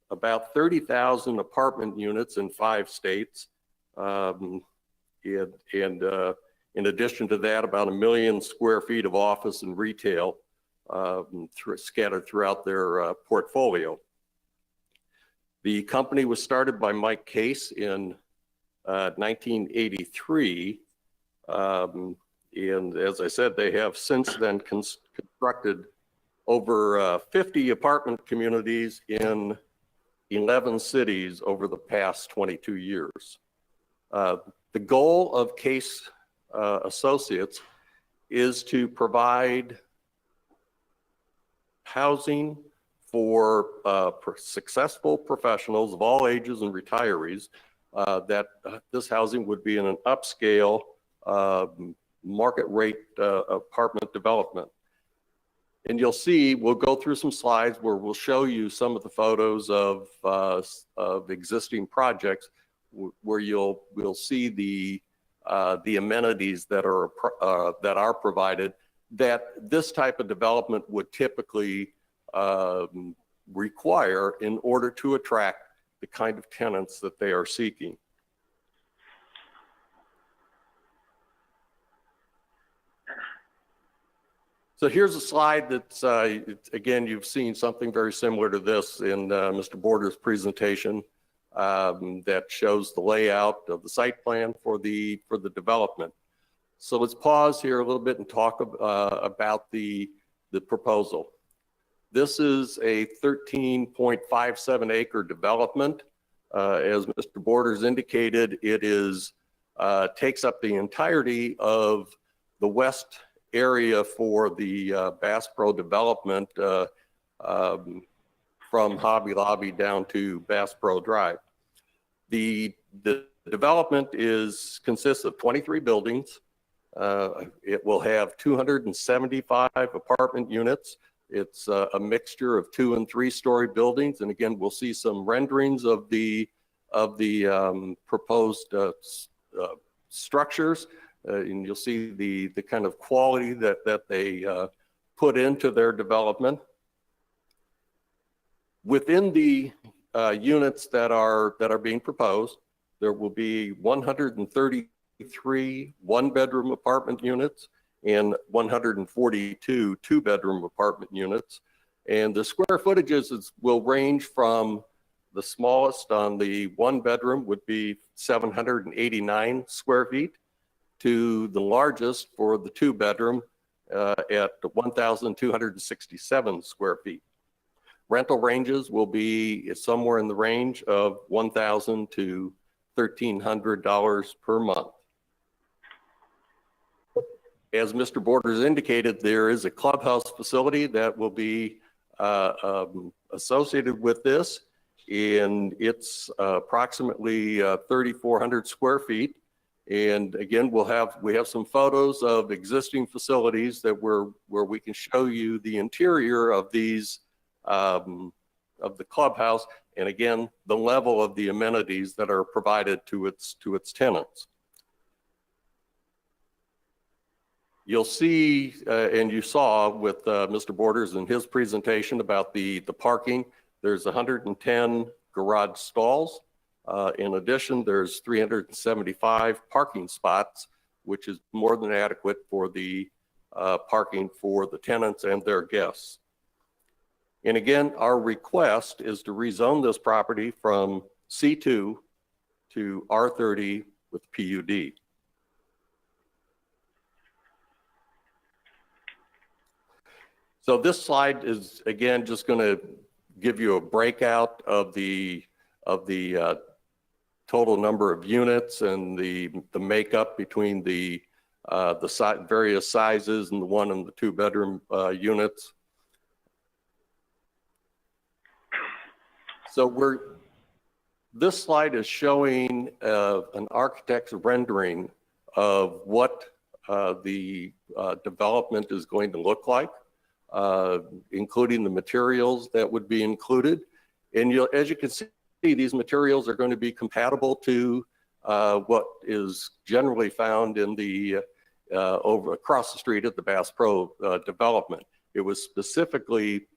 about 30,000 apartment units in 5 states. And in addition to that, about 1 million square feet of office and retail scattered throughout their portfolio. The company was started by Mike Case in 1983. And as I said, they have since then constructed over 50 apartment communities in 11 cities over the past 22 years. The goal of Case Associates is to provide housing for successful professionals of all ages and retirees, that this housing would be in an upscale market rate apartment development. And you'll see, we'll go through some slides where we'll show you some of the photos of existing projects where we'll see the amenities that are provided that this type of development would typically require in order to attract the kind of tenants that they are seeking. So here's a slide that's, again, you've seen something very similar to this in Mr. Border's presentation that shows the layout of the site plan for the development. So let's pause here a little bit and talk about the proposal. This is a 13.57 acre development. As Mr. Borders indicated, it takes up the entirety of the west area for the Bass Pro development from Hobby Lobby down to Bass Pro Drive. The development consists of 23 buildings. It will have 275 apartment units. It's a mixture of 2- and 3-story buildings. And again, we'll see some renderings of the proposed structures. And you'll see the kind of quality that they put into their development. Within the units that are being proposed, there will be 133 one-bedroom apartment units and 142 two-bedroom apartment units. And the square footages will range from the smallest on the one-bedroom would be 789 square feet to the largest for the two-bedroom at 1,267 square feet. Rental ranges will be somewhere in the range of $1,000 to $1,300 per month. As Mr. Borders indicated, there is a clubhouse facility that will be associated with this, and it's approximately 3,400 square feet. And again, we have some photos of existing facilities that where we can show you the interior of these of the clubhouse, and again, the level of the amenities that are provided to its tenants. You'll see, and you saw with Mr. Borders in his presentation about the parking, there's 110 garage stalls. In addition, there's 375 parking spots, which is more than adequate for the parking for the tenants and their guests. And again, our request is to rezone this property from C2 to R30 with PUD. So this slide is, again, just going to give you a breakout of the total number of units and the makeup between the various sizes and the 1- and the 2-bedroom units. So this slide is showing an architect's rendering of what the development is going to look like, including the materials that would be included. And as you can see, these materials are going to be compatible to what is generally found in the over across the street at the Bass Pro development. It was specifically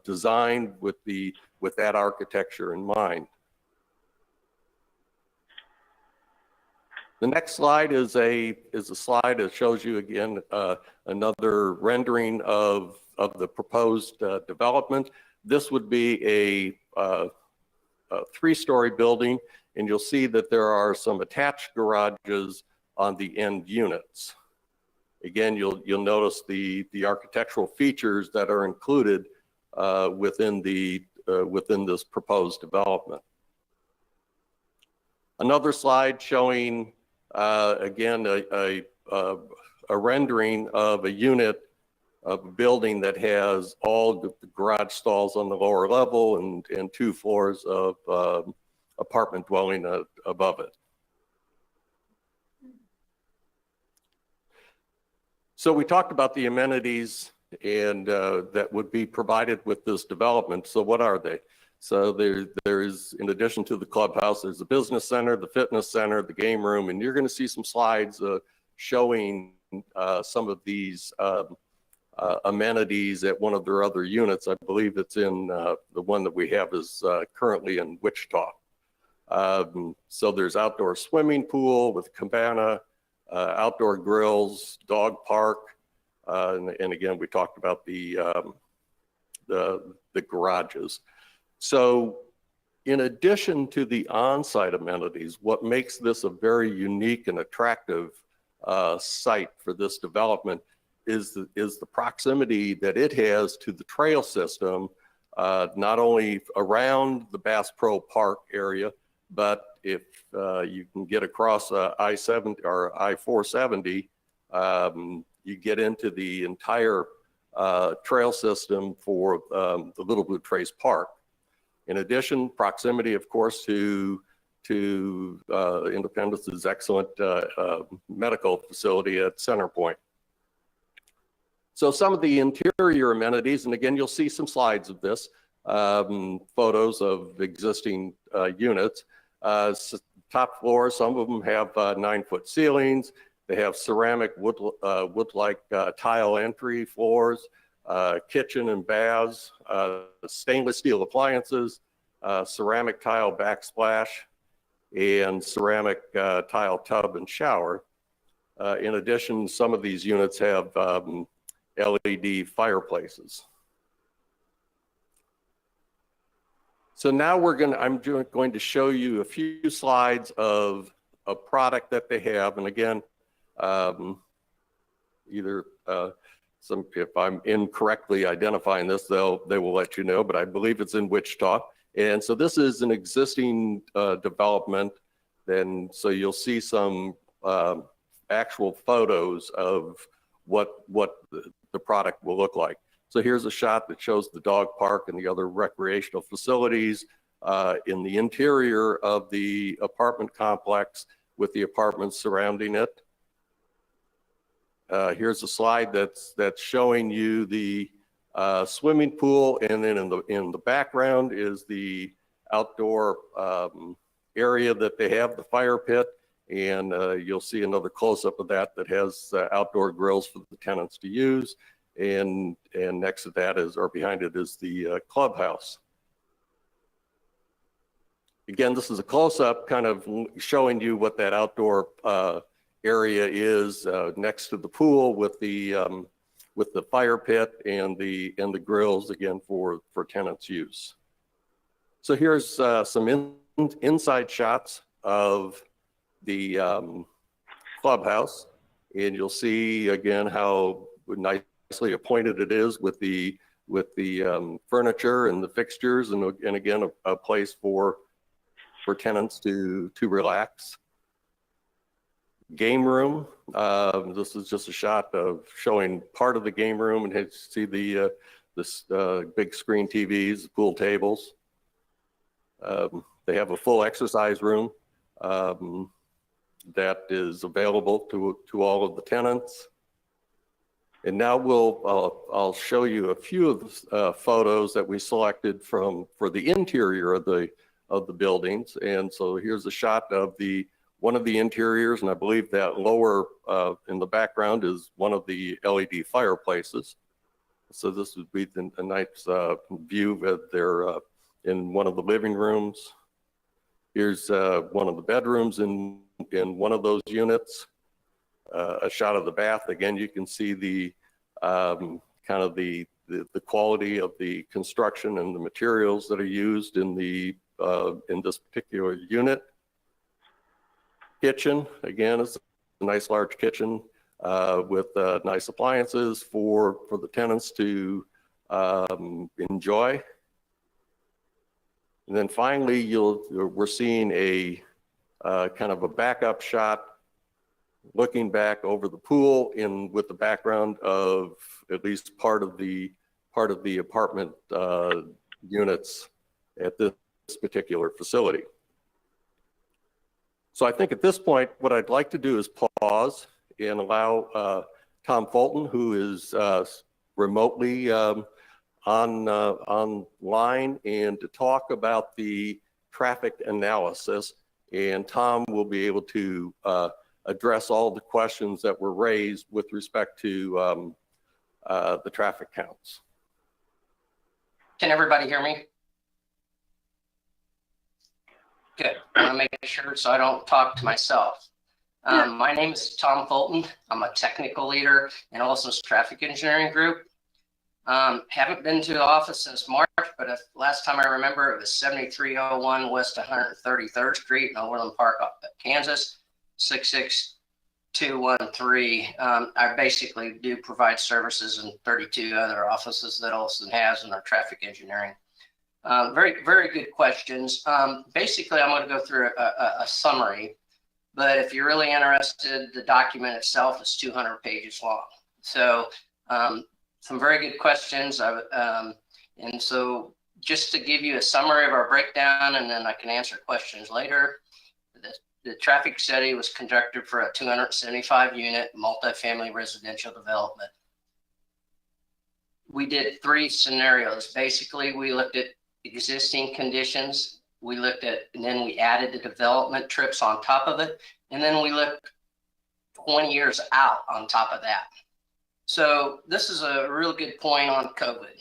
designed with that architecture in mind. The next slide is a slide that shows you again another rendering of the proposed development. This would be a three-story building, and you'll see that there are some attached garages on the end units. Again, you'll notice the architectural features that are included within this proposed development. Another slide showing again a rendering of a unit of a building that has all the garage stalls on the lower level and 2 floors of apartment dwelling above it. So we talked about the amenities and that would be provided with this development. So what are they? So there is, in addition to the clubhouse, there's the business center, the fitness center, the game room, and you're going to see some slides showing some of these amenities at one of their other units. I believe it's in the one that we have is currently in Wichita. So there's outdoor swimming pool with cabana, outdoor grills, dog park, and again, we talked about the garages. So in addition to the on-site amenities, what makes this a very unique and attractive site for this development is the proximity that it has to the trail system, not only around the Bass Pro Park area, but if you can get across I-70 or I-470, you get into the entire trail system for the Little Blue Trace Park. In addition, proximity, of course, to Independence's excellent medical facility at Center Point. So some of the interior amenities, and again, you'll see some slides of this, photos of existing units. Top floor, some of them have 9-foot ceilings. They have ceramic wood-like tile entry floors, kitchen and baths, stainless steel appliances, ceramic tile backsplash, and ceramic tile tub and shower. In addition, some of these units have LED fireplaces. So now I'm going to show you a few slides of a product that they have. And again, if I'm incorrectly identifying this, they will let you know, but I believe it's in Wichita. And so this is an existing development. And so you'll see some actual photos of what the product will look like. So here's a shot that shows the dog park and the other recreational facilities in the interior of the apartment complex with the apartments surrounding it. Here's a slide that's showing you the swimming pool, and then in the background is the outdoor area that they have, the fire pit, and you'll see another close-up of that has outdoor grills for the tenants to use. And next to that or behind it is the clubhouse. Again, this is a close-up kind of showing you what that outdoor area is next to the pool with the fire pit and the grills, again, for tenants' use. So here's some inside shots of the clubhouse, and you'll see again how nicely appointed it is with the furniture and the fixtures, and again a place for tenants to relax. Game room. This is just a shot of showing part of the game room, and you see this big screen TVs, pool tables. They have a full exercise room that is available to all of the tenants. And now I'll show you a few of the photos that we selected for the interior of the buildings. And so here's a shot of one of the interiors, and I believe that lower in the background is one of the LED fireplaces. So this would be a nice view of their in one of the living rooms. Here's one of the bedrooms in one of those units. A shot of the bath. Again, you can see the kind of the quality of the construction and the materials that are used in the in this particular unit. Kitchen, again, it's a nice large kitchen with nice appliances for the tenants to enjoy. And then finally, we're seeing a kind of a backup shot looking back over the pool with the background of at least part of the apartment units at this particular facility. So I think at this point, what I'd like to do is pause and allow Tom Fulton, who is remotely online, and to talk about the traffic analysis. And Tom will be able to address all the questions that were raised with respect to the traffic counts. Can everybody hear me? Good. I want to make sure so I don't talk to myself. My name is Tom Fulton. I'm a technical leader in Olson's traffic engineering group. Haven't been to the office since March, but last time I remember it was 7301 West 133rd Street in Overland Park, Kansas, 66213. I basically do provide services in 32 other offices that Olson has in our traffic engineering. Very, very good questions. Basically, I'm going to go through a summary, but if you're really interested, the document itself is 200 pages long. So some very good questions. And so just to give you a summary of our breakdown, and then I can answer questions later. The traffic study was conducted for a 275 unit multifamily residential development. We did 3 scenarios. Basically, we looked at existing conditions. We looked at, and then we added the development trips on top of it. And then we looked 20 years out on top of that. So this is a real good point on COVID.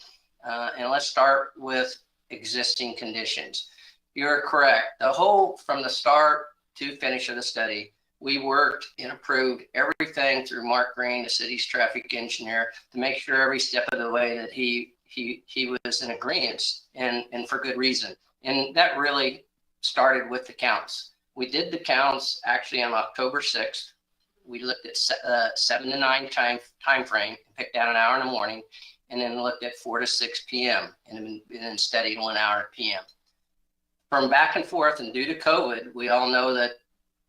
And let's start with existing conditions. You're correct. From the start to finish of the study, we worked and approved everything through Mark Green, the city's traffic engineer, to make sure every step of the way that he was in agreement, and for good reason. And that really started with the counts. We did the counts actually on October 6th. We looked at 7 to 9 time frame, picked out an hour in the morning, and then looked at 4 to 6 p.m. and then studied 1 hour at p.m. From back and forth, and due to COVID, we all know that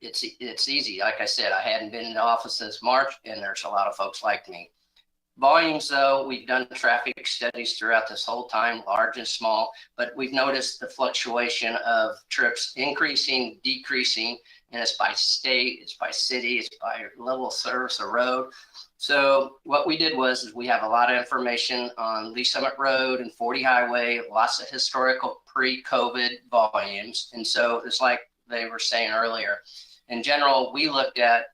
it's easy. Like I said, I hadn't been in the office since March, and there's a lot of folks like me. Volumes, though, we've done traffic studies throughout this whole time, large and small, but we've noticed the fluctuation of trips increasing, decreasing, and it's by state, it's by city, it's by level of service or road. So what we did was we have a lot of information on Lee Summit Road and 40 Highway, lots of historical pre-COVID volumes. And so it's like they were saying earlier. In general, we looked at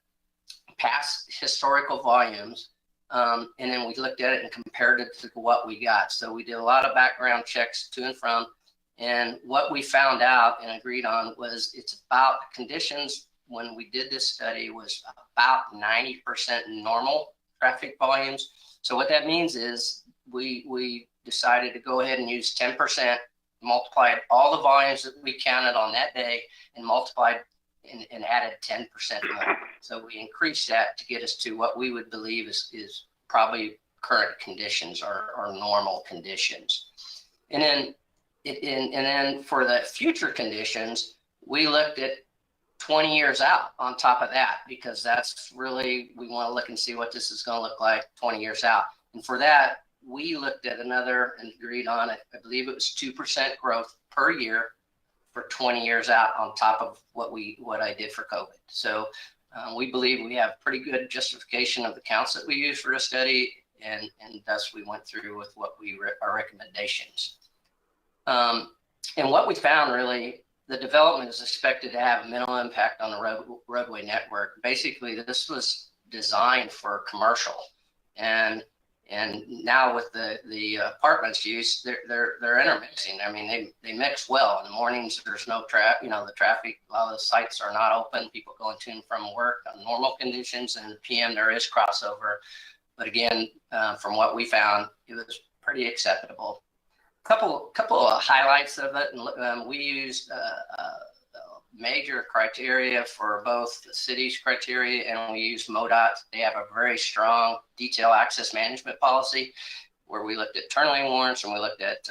past historical volumes, and then we looked at it and compared it to what we got. So we did a lot of background checks to and from. And what we found out and agreed on was it's about conditions when we did this study was about 90% normal traffic volumes. So what that means is we decided to go ahead and use 10%, multiplied all the volumes that we counted on that day, and multiplied and added 10% more. So we increased that to get us to what we would believe is probably current conditions or normal conditions. And then for the future conditions, we looked at 20 years out on top of that, because that's really, we want to look and see what this is going to look like 20 years out. And for that, we looked at another and agreed on it. I believe it was 2% growth per year for 20 years out on top of what I did for COVID. So we believe we have pretty good justification of the counts that we use for the study, and thus we went through with what our recommendations. And what we found really, the development is expected to have minimal impact on the roadway network. Basically, this was designed for commercial, and now with the apartments use, they're intermixing. I mean, they mix well. In the mornings, there's no traffic. The traffic, a lot of the sites are not open. People going to and from work on normal conditions, and in the PM there is crossover. But again, from what we found, it was pretty acceptable. Couple of highlights of it, and we used major criteria for both the city's criteria, and we used MoDOT. They have a very strong detail access management policy where we looked at turn lane warrants and we looked at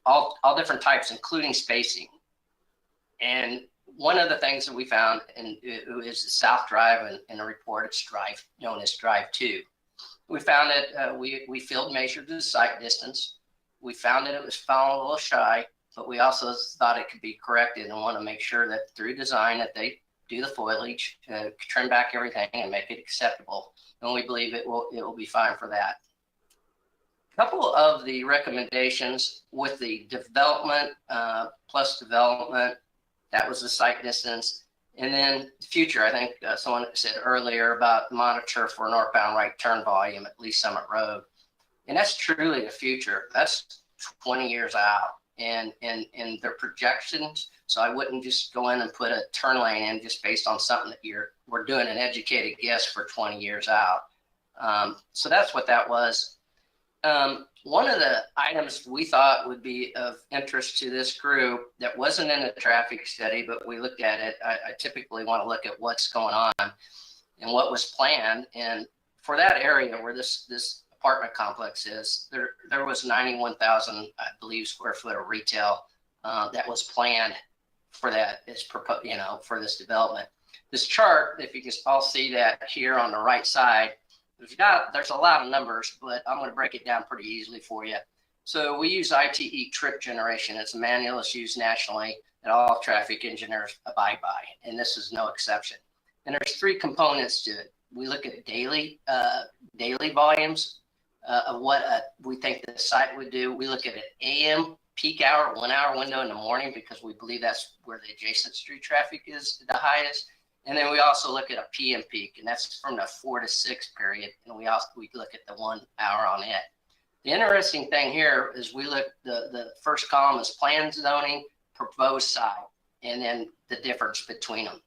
all different types, including spacing. And one of the things that we found is the South Drive in the report. It's drive known as Drive 2. We found that we field measured the site distance. We found that it was falling a little shy, but we also thought it could be corrected and want to make sure that through design that they do the foliage, trim back everything and make it acceptable. And we believe it will be fine for that. A couple of the recommendations with the development plus development, that was the site distance. And then the future, I think someone said earlier about monitor for northbound right turn volume at Lee Summit Road. And that's truly the future. That's 20 years out. And their projections, so I wouldn't just go in and put a turn lane in just based on something that we're doing an educated guess for 20 years out. So that's what that was. One of the items we thought would be of interest to this group that wasn't in a traffic study, but we looked at it. I typically want to look at what's going on and what was planned. And for that area where this apartment complex is, there was 91,000, I believe, square foot of retail that was planned for that is proposed, for this development. This chart, if you can all see that here on the right side, there's a lot of numbers, but I'm going to break it down pretty easily for you. So we use ITE trip generation. It's a manual that's used nationally that all traffic engineers abide by, and this is no exception. And there's three components to it. We look at daily volumes of what we think the site would do. We look at an AM peak hour, 1 hour window in the morning, because we believe that's where the adjacent street traffic is the highest. And then we also look at a PM peak, and that's from the 4 to 6 period. And we look at the 1 hour on it. The interesting thing here is we look, the first column is planned zoning, proposed site, and then the difference between them.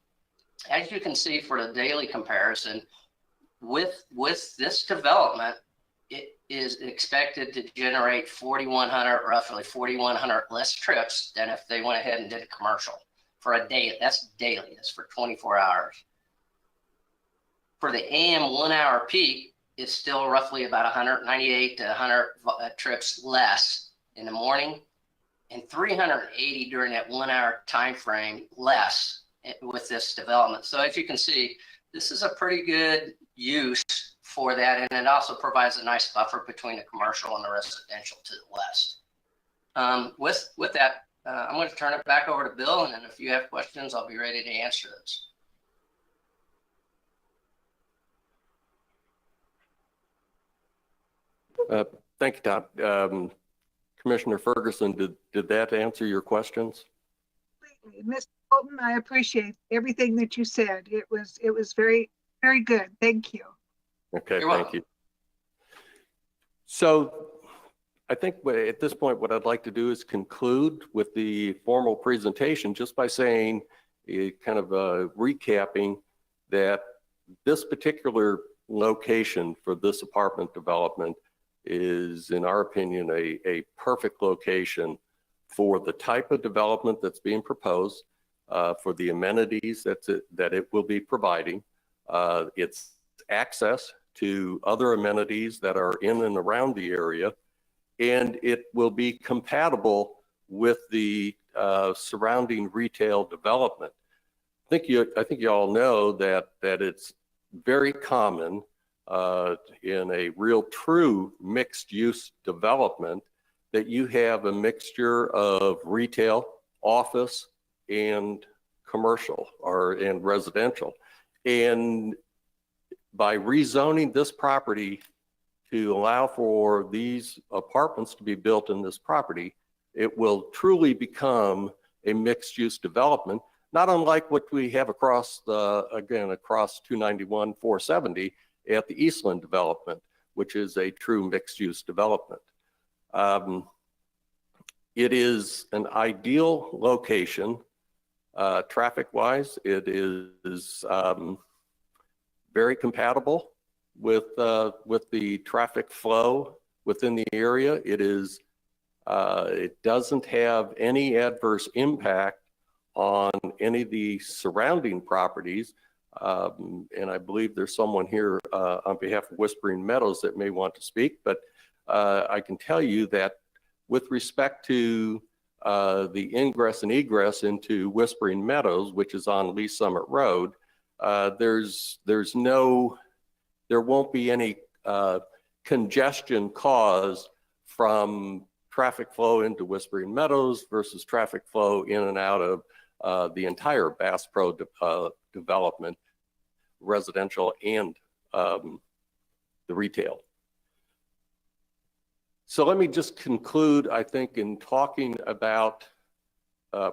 As you can see for the daily comparison, with this development, it is expected to generate roughly 4,100 less trips than if they went ahead and did a commercial. For a day, that's daily, that's for 24 hours. For the AM 1 hour peak, it's still roughly about 198 to 100 trips less in the morning and 380 during that 1 hour time frame less with this development. So as you can see, this is a pretty good use for that, and it also provides a nice buffer between the commercial and the residential to the west. With that, I'm going to turn it back over to Bill, and then if you have questions, I'll be ready to answer those. Thank you, Todd. Commissioner Ferguson, did that answer your questions? Mr. Bolton, I appreciate everything that you said. It was very, very good. Thank you. Okay, thank you. So I think at this point, what I'd like to do is conclude with the formal presentation just by saying, kind of recapping that this particular location for this apartment development is, in our opinion, a perfect location for the type of development that's being proposed, for the amenities that it will be providing, its access to other amenities that are in and around the area, and it will be compatible with the surrounding retail development. I think you all know that it's very common in a real true mixed use development that you have a mixture of retail, office, and commercial and residential. And by rezoning this property to allow for these apartments to be built in this property, it will truly become a mixed-use development, not unlike what we have across 291, 470 at the Eastland development, which is a true mixed-use development. It is an ideal location, traffic-wise. It is very compatible with the traffic flow within the area. It is It doesn't have any adverse impact on any of the surrounding properties. And I believe there's someone here on behalf of Whispering Meadows that may want to speak, but I can tell you that with respect to the ingress and egress into Whispering Meadows, which is on Lee Summit Road, there won't be any congestion caused from traffic flow into Whispering Meadows versus traffic flow in and out of the entire Bass Pro development, residential and the retail. So let me just conclude, I think, in talking about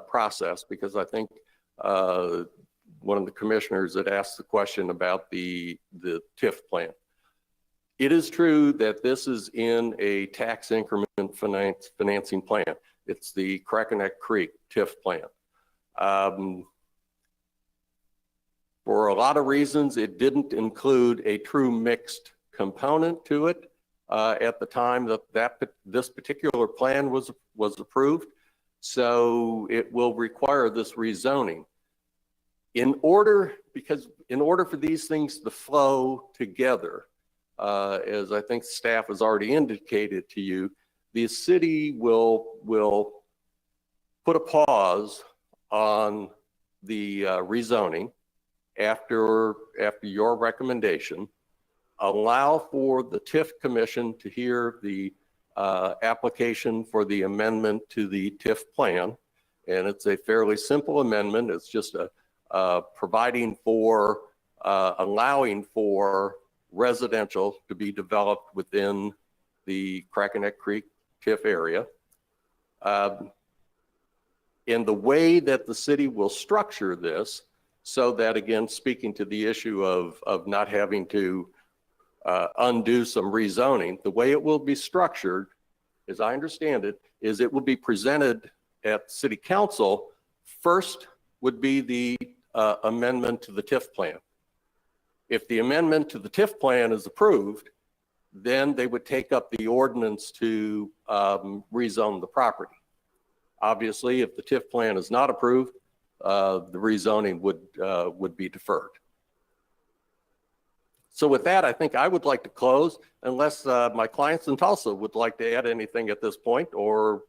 process, because I think one of the commissioners had asked the question about the TIF plan. It is true that this is in a tax increment financing plan. It's the Crackerneck Creek TIF plan. For a lot of reasons, it didn't include a true mixed component to it at the time that this particular plan was approved. So it will require this rezoning. In order for these things to flow together, as I think staff has already indicated to you, the city will put a pause on the rezoning after your recommendation, allow for the TIF commission to hear the application for the amendment to the TIF plan. And it's a fairly simple amendment. It's just providing for, allowing for residential to be developed within the Crackerneck Creek TIF area. And the way that the city will structure this, so that, again, speaking to the issue of not having to undo some rezoning, the way it will be structured, as I understand it, is it will be presented at City Council. First would be the amendment to the TIF plan. If the amendment to the TIF plan is approved, then they would take up the ordinance to rezone the property. Obviously, if the TIF plan is not approved, the rezoning would be deferred. So with that, I think I would like to close, unless my clients in Tulsa would like to add anything at this point, or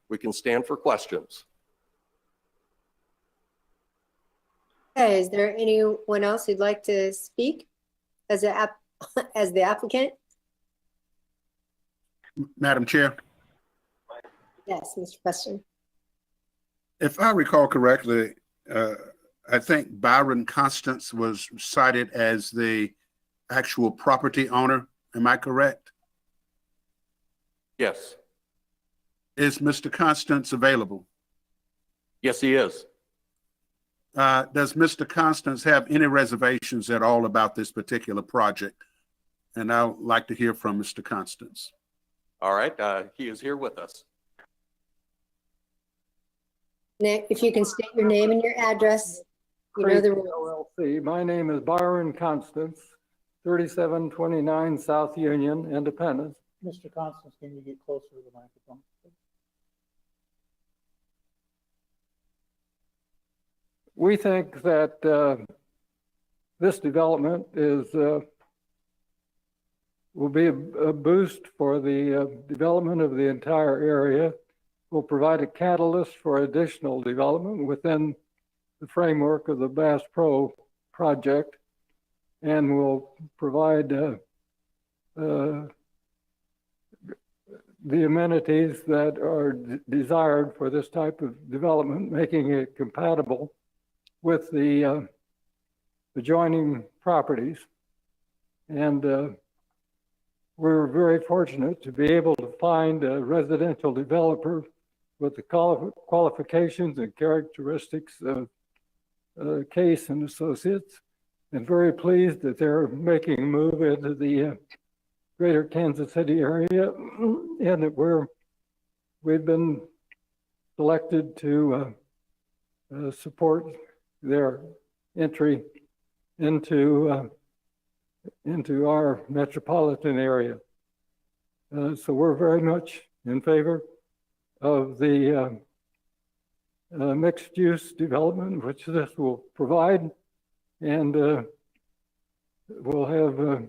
we can stand for questions. Okay, is there anyone else who'd like to speak as the applicant? Madam Chair, Yes, Mr. Preston. if I recall correctly, I think Byron Constance was cited as the actual property owner. Am I correct? Yes. Is Mr. Constance available? Yes, he is. Does Mr. Constance have any reservations at all about this particular project? And I'd like to hear from Mr. Constance. All right, he is here with us. Nick, if you can state your name and your address, you know the rules. LLC. My name is Byron Constance, 3729 South Union, Independence. Mr. Constance, can you get closer to the microphone? We think that this development will be a boost for the development of the entire area, will provide a catalyst for additional development within the framework of the Bass Pro project, and will provide the amenities that are desired for this type of development, making it compatible with the adjoining properties. And we're very fortunate to be able to find a residential developer with the qualifications and characteristics of Case and Associates, and very pleased that they're making a move into the greater Kansas City area, and that we've been selected to support their entry into our metropolitan area. So we're very much in favor of the mixed-use development, which this will provide, and will have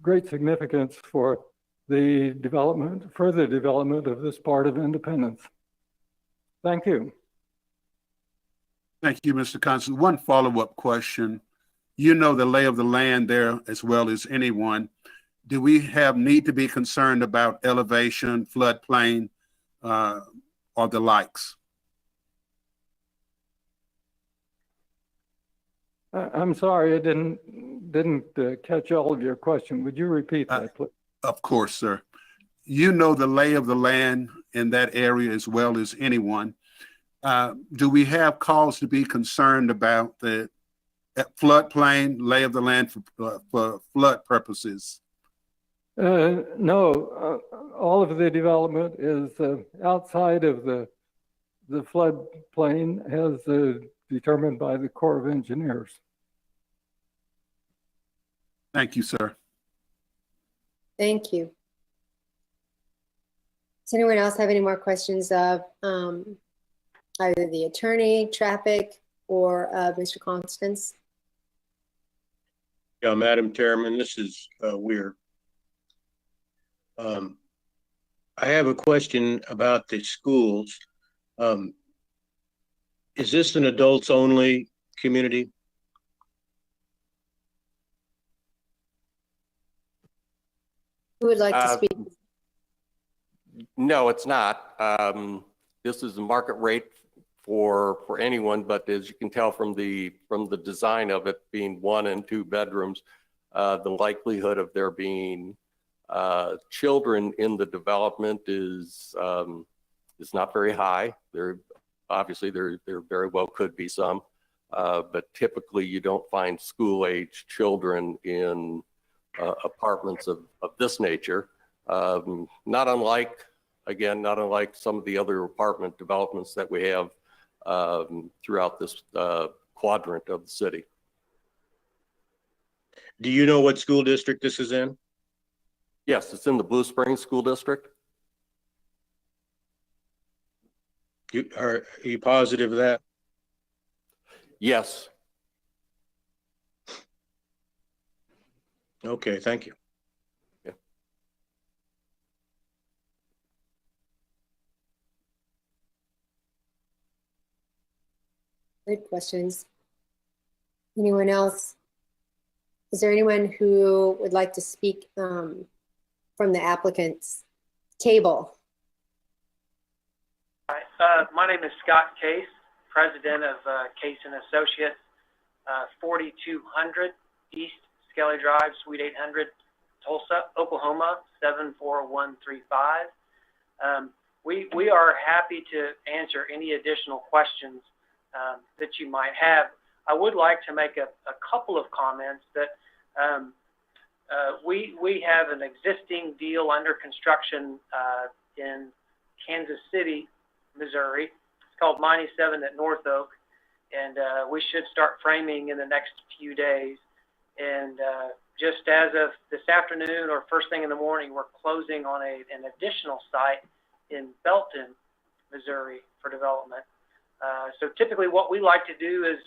great significance for the development, further development of this part of Independence. Thank you. Thank you, Mr. Constance. One follow-up question. You know the lay of the land there as well as anyone. Do we need to be concerned about elevation, floodplain, or the likes? I'm sorry, I didn't catch all of your question. Would you repeat that, please? Of course, sir. You know the lay of the land in that area as well as anyone. Do we have cause to be concerned about the floodplain, lay of the land for flood purposes? No, all of the development is outside of the floodplain as determined by the Corps of Engineers. Thank you, sir. Thank you. Does anyone else have any more questions of either the attorney, traffic, or Mr. Constance? Yeah, Madam Chairman, this is Weir. I have a question about the schools. Is this an adults only community? Who would like to speak? No, it's not. This is the market rate for anyone, but as you can tell from the design of it being 1 and 2 bedrooms, the likelihood of there being children in the development is not very high. There very well could be some, but typically you don't find school-age children in apartments of this nature. Not unlike some of the other apartment developments that we have throughout this quadrant of the city. Do you know what school district this is in? Yes, it's in the Blue Springs School District. Are you positive of that? Yes. Okay, thank you. Yeah. Great questions. Anyone else? Is there anyone who would like to speak from the applicant's table? My name is Scott Case, president of Case and Associates, 4200 East Skelly Drive, Suite 800, Tulsa, Oklahoma, 74135. We are happy to answer any additional questions that you might have. I would like to make a couple of comments that we have an existing deal under construction in Kansas City, Missouri. It's called Mining 7 at North Oak, and we should start framing in the next few days. And just as of this afternoon or first thing in the morning, we're closing on an additional site in Belton, Missouri for development. So typically what we like to do is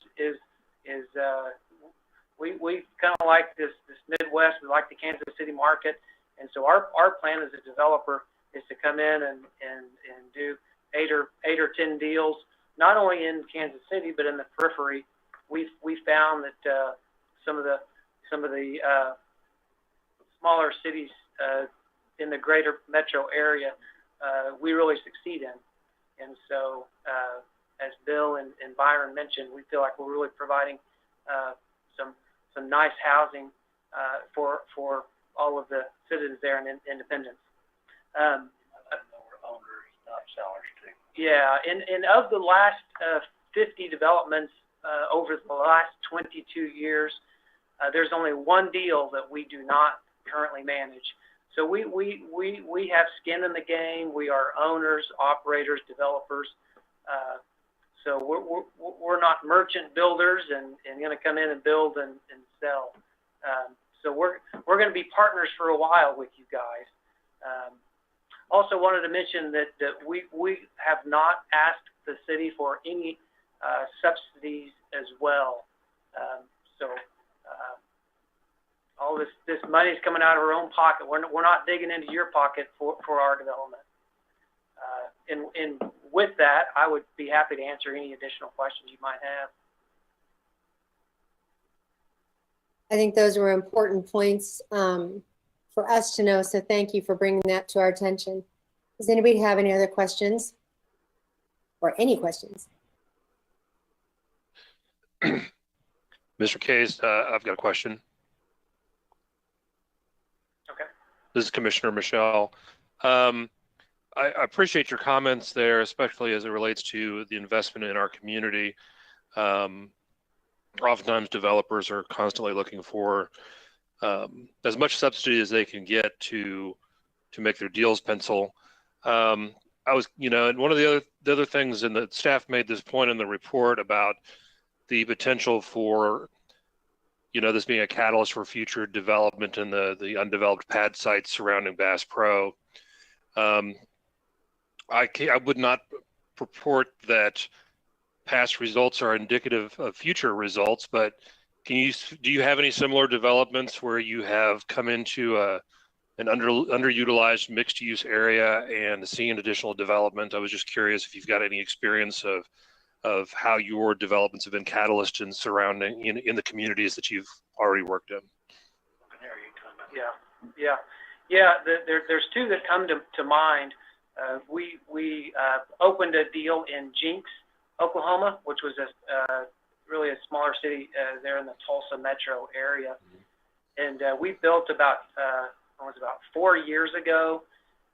we kind of like this Midwest. We like the Kansas City market, and so our plan as a developer is to come in and do 8 or 10 deals, not only in Kansas City but in the periphery. We found that some of the smaller cities in the greater metro area we really succeed in, and so as Bill and Byron mentioned, we feel like we're really providing some nice housing for all of the citizens there in Independence. Yeah, and of the last 50 developments over the last 22 years, there's only one deal that we do not currently manage. So we have skin in the game. We are owners, operators, developers. So we're not merchant builders and going to come in and build and sell. So we're going to be partners for a while with you guys. Also wanted to mention that we have not asked the city for any subsidies as well. All this money is coming out of our own pocket. We're not digging into your pocket for our development. And with that, I would be happy to answer any additional questions you might have. I think those were important points for us to know, so thank you for bringing that to our attention. Does anybody have any other questions? Or any questions? Mr. Case, I've got a question. Okay. This is Commissioner Michelle. I appreciate your comments there, especially as it relates to the investment in our community. Oftentimes developers are constantly looking for as much subsidy as they can get to make their deals pencil. I was, and one of the other things, and the staff made this point in the report about the potential for, this being a catalyst for future development in the undeveloped pad sites surrounding Bass Pro. I would not purport that past results are indicative of future results, but do you have any similar developments where you have come into an underutilized mixed use area and seen additional development? I was just curious if you've got any experience of how your developments have been catalysts in surrounding in the communities that you've already worked in. Yeah. There's two that come to mind. We opened a deal in Jinx, Oklahoma, which was really a smaller city there in the Tulsa metro area, and we built about 4 years ago,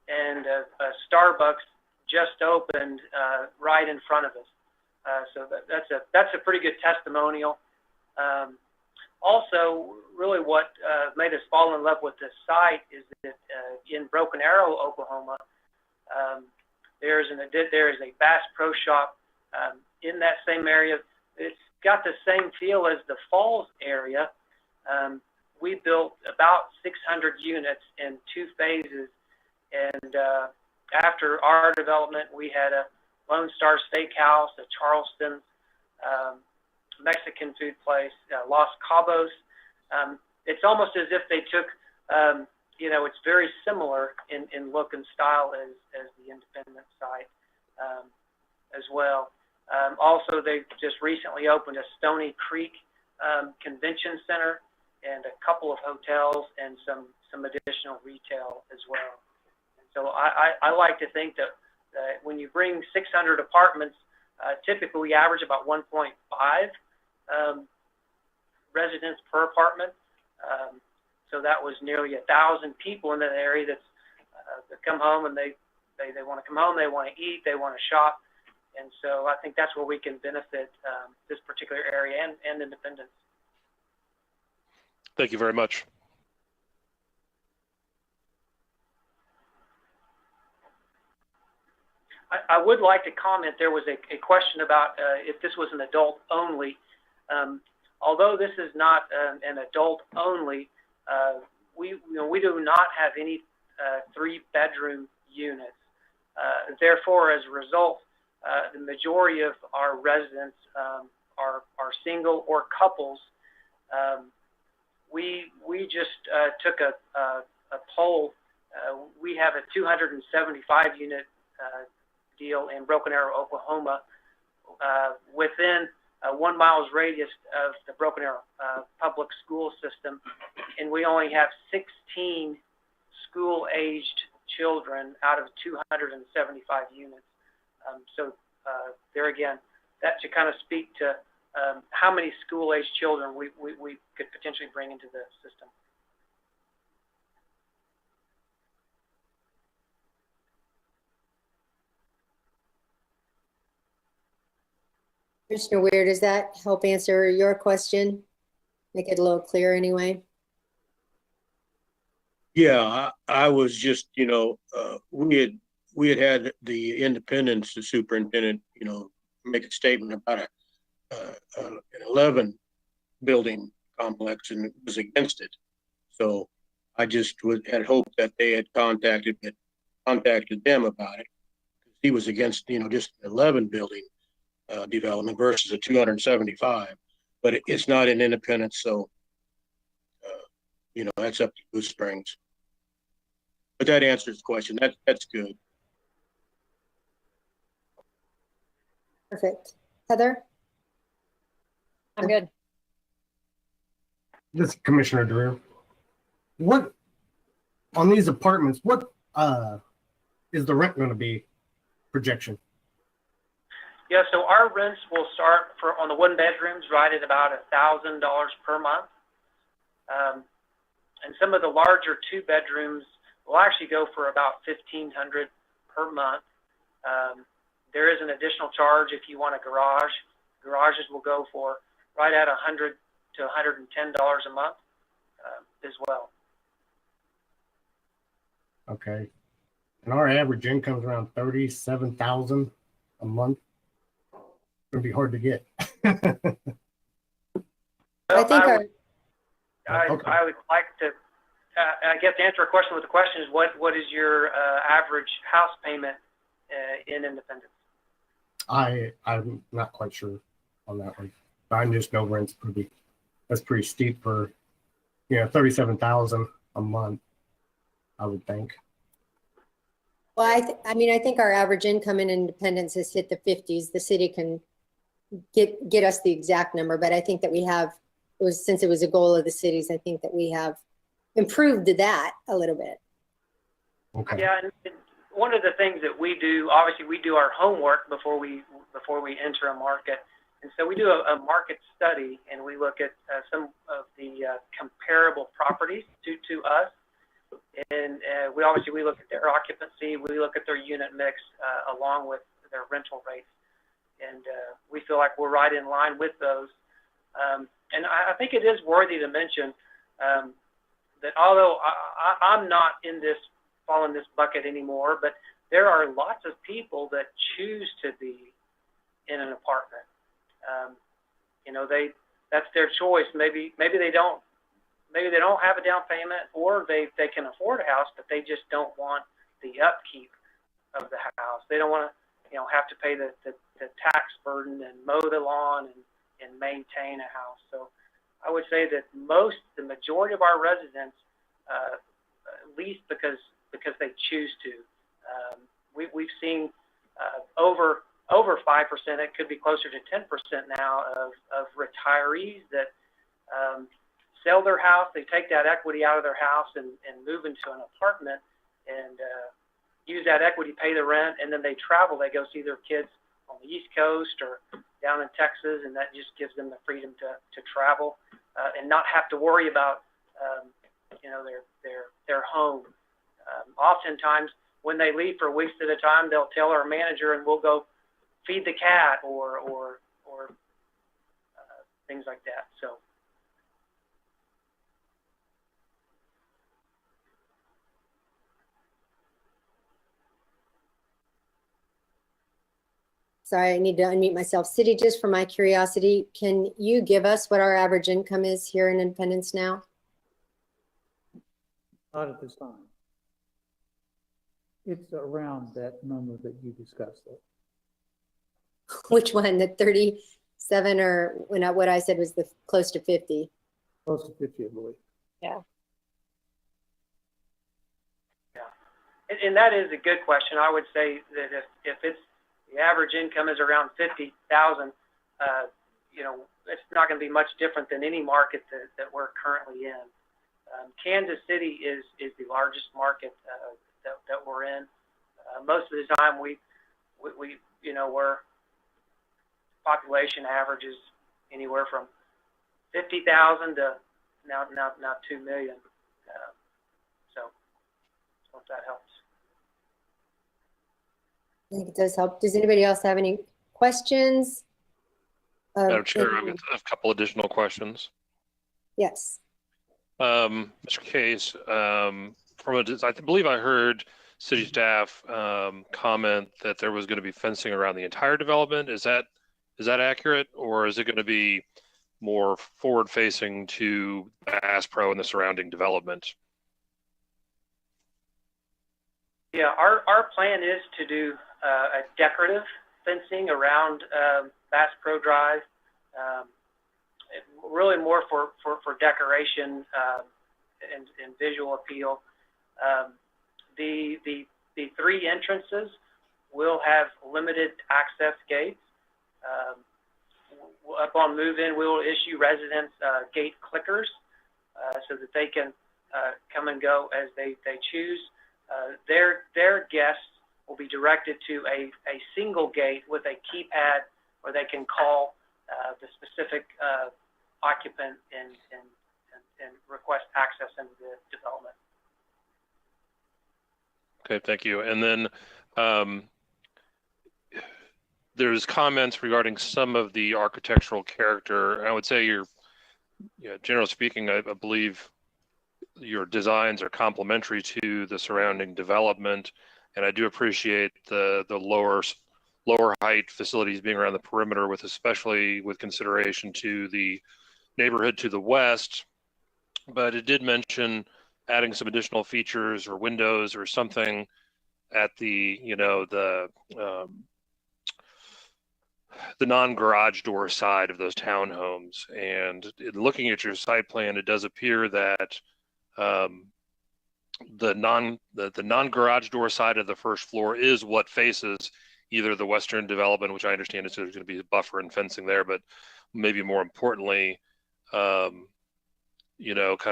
and a Starbucks just opened right in front of us. So that's a pretty good testimonial. Also, really what made us fall in love with this site is that in Broken Arrow, Oklahoma, there is a Bass Pro Shop in that same area. It's got the same feel as the Falls area. We built about 600 units in 2 phases, and after our development, we had a Lone Star Steakhouse, a Charleston, Mexican food place, Los Cabos. It's almost as if they took, it's very similar in look and style as the Independence site as well. Also, they just recently opened a Stony Creek Convention Center and a couple of hotels and some additional retail as well. And so I like to think that when you bring 600 apartments, typically we average about 1.5 residents per apartment. So that was nearly 1,000 people in that area that come home and they want to come home, they want to eat, they want to shop. And so I think that's where we can benefit this particular area and Independence. Thank you very much. I would like to comment, there was a question about if this was an adult only. Although this is not an adult only, we do not have any 3-bedroom units. Therefore, as a result, the majority of our residents are single or couples. We just took a poll. We have a 275 unit deal in Broken Arrow, Oklahoma, within 1 mile's radius of the Broken Arrow public school system, and we only have 16 school-aged children out of 275 units. So there again, that should kind of speak to how many school-aged children we could potentially bring into the system. Commissioner Weir, does that help answer your question? Make it a little clearer anyway? Yeah, I was just, we had the Independence, the superintendent, make a statement about an 11 building complex and was against it. So I just had hoped that they had contacted, but contacted them about it. He was against, just 11 building development versus a 275, but it's not in Independence, so that's up to Blue Springs. But that answers the question. That's good. Perfect. Heather? I'm good. This is Commissioner Drew. What on these apartments? What is the rent going to be projection? Yeah, so our rents will start on the 1 bedrooms right at about $1,000 per month. And some of the larger 2 bedrooms will actually go for about $1,500 per month. There is an additional charge if you want a garage. Garages will go for right at $100 to $110 a month as well. Okay. And our average income is around $37,000 a month. It's gonna be hard to get. I think I would like to, I guess, answer a question with the question is what is your average house payment in Independence? I'm not quite sure on that one. But I just know rent's that's pretty steep for, 37,000 a month, I would think. Well, I think our average income in Independence has hit the 50s. The city can get us the exact number, but I think that we have, since it was a goal of the cities, I think that we have improved that a little bit. Okay. Yeah, and one of the things that we do, obviously we do our homework before we enter a market. And so we do a market study and we look at some of the comparable properties to us. And we look at their occupancy, we look at their unit mix along with their rental rates. And we feel like we're right in line with those. And I think it is worthy to mention that although I'm not following this bucket anymore, but there are lots of people that choose to be in an apartment. That's their choice. Maybe they don't have a down payment, or they can afford a house, but they just don't want the upkeep of the house. They don't want to, have to pay the tax burden and mow the lawn and maintain a house. So I would say that the majority of our residents lease because they choose to. We've seen over 5%, it could be closer to 10% now of retirees that sell their house, they take that equity out of their house and move into an apartment and use that equity, pay the rent, and then they travel. They go see their kids on the East Coast or down in Texas, and that just gives them the freedom to travel and not have to worry about their home. Oftentimes, when they leave for weeks at a time, they'll tell our manager, and we'll go feed the cat or things like that. So. Sorry, I need to unmute myself. City, just for my curiosity, can you give us what our average income is here in Independence now? Not at this time. It's around that number that you discussed. Though. Which one, the 37 or what I said was the close to 50? Close to 50, I believe. Yeah. Yeah. And that is a good question. I would say that if it's the average income is around 50,000, it's not going to be much different than any market that we're currently in. Kansas City is the largest market that we're in. Most of the time, we're population averages anywhere from 50,000 to now 2 million. So if that helps. I think it does help. Does anybody else have any questions? Madam Chair, I've got a couple additional questions. Yes. Mr. Case, I believe I heard city staff comment that there was going to be fencing around the entire development. Is that accurate, or is it going to be more forward-facing to Bass Pro and the surrounding development? Yeah, our plan is to do a decorative fencing around Bass Pro Drive, really more for decoration and visual appeal. The three entrances will have limited access gates. Upon move-in, we will issue residents gate clickers so that they can come and go as they choose. Their guests will be directed to a single gate with a keypad where they can call the specific occupant and request access into the development. Okay, thank you. And then there's comments regarding some of the architectural character. I would say generally speaking, I believe your designs are complementary to the surrounding development, and I do appreciate the lower height facilities being around the perimeter, especially with consideration to the neighborhood to the west. But it did mention adding some additional features or windows or something at the non-garage door side of those townhomes. And looking at your site plan, it does appear that the non-garage door side of the first floor is what faces either the western development, which I understand is there's going to be a buffer and fencing there, but maybe more importantly, kind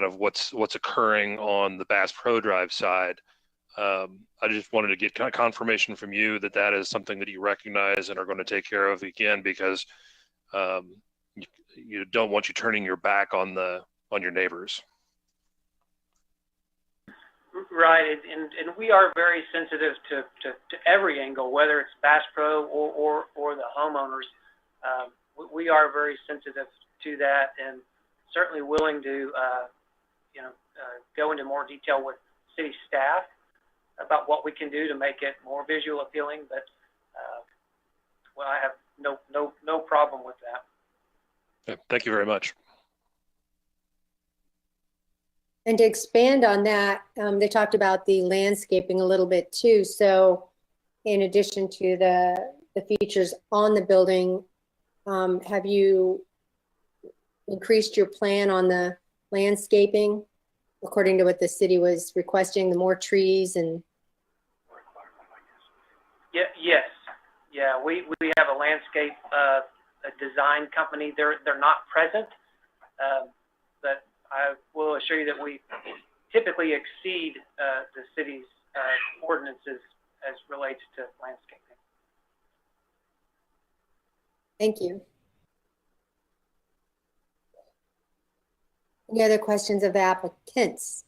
of what's occurring on the Bass Pro Drive side. I just wanted to get confirmation from you that that is something that you recognize and are going to take care of, again, because you don't want you turning your back on your neighbors. Right, and we are very sensitive to every angle, whether it's Bass Pro or the homeowners. We are very sensitive to that, and certainly willing to go into more detail with city staff about what we can do to make it more visual appealing. But well, I have no problem with that. Okay, thank you very much. And to expand on that, they talked about the landscaping a little bit too. So in addition to the features on the building, have you increased your plan on the landscaping according to what the city was requesting, the more trees and? Yes. Yeah, we have a landscape a design company. They're not present, but I will assure you that we typically exceed the city's ordinances as relates to landscaping. Thank you. Any other questions of the applicants?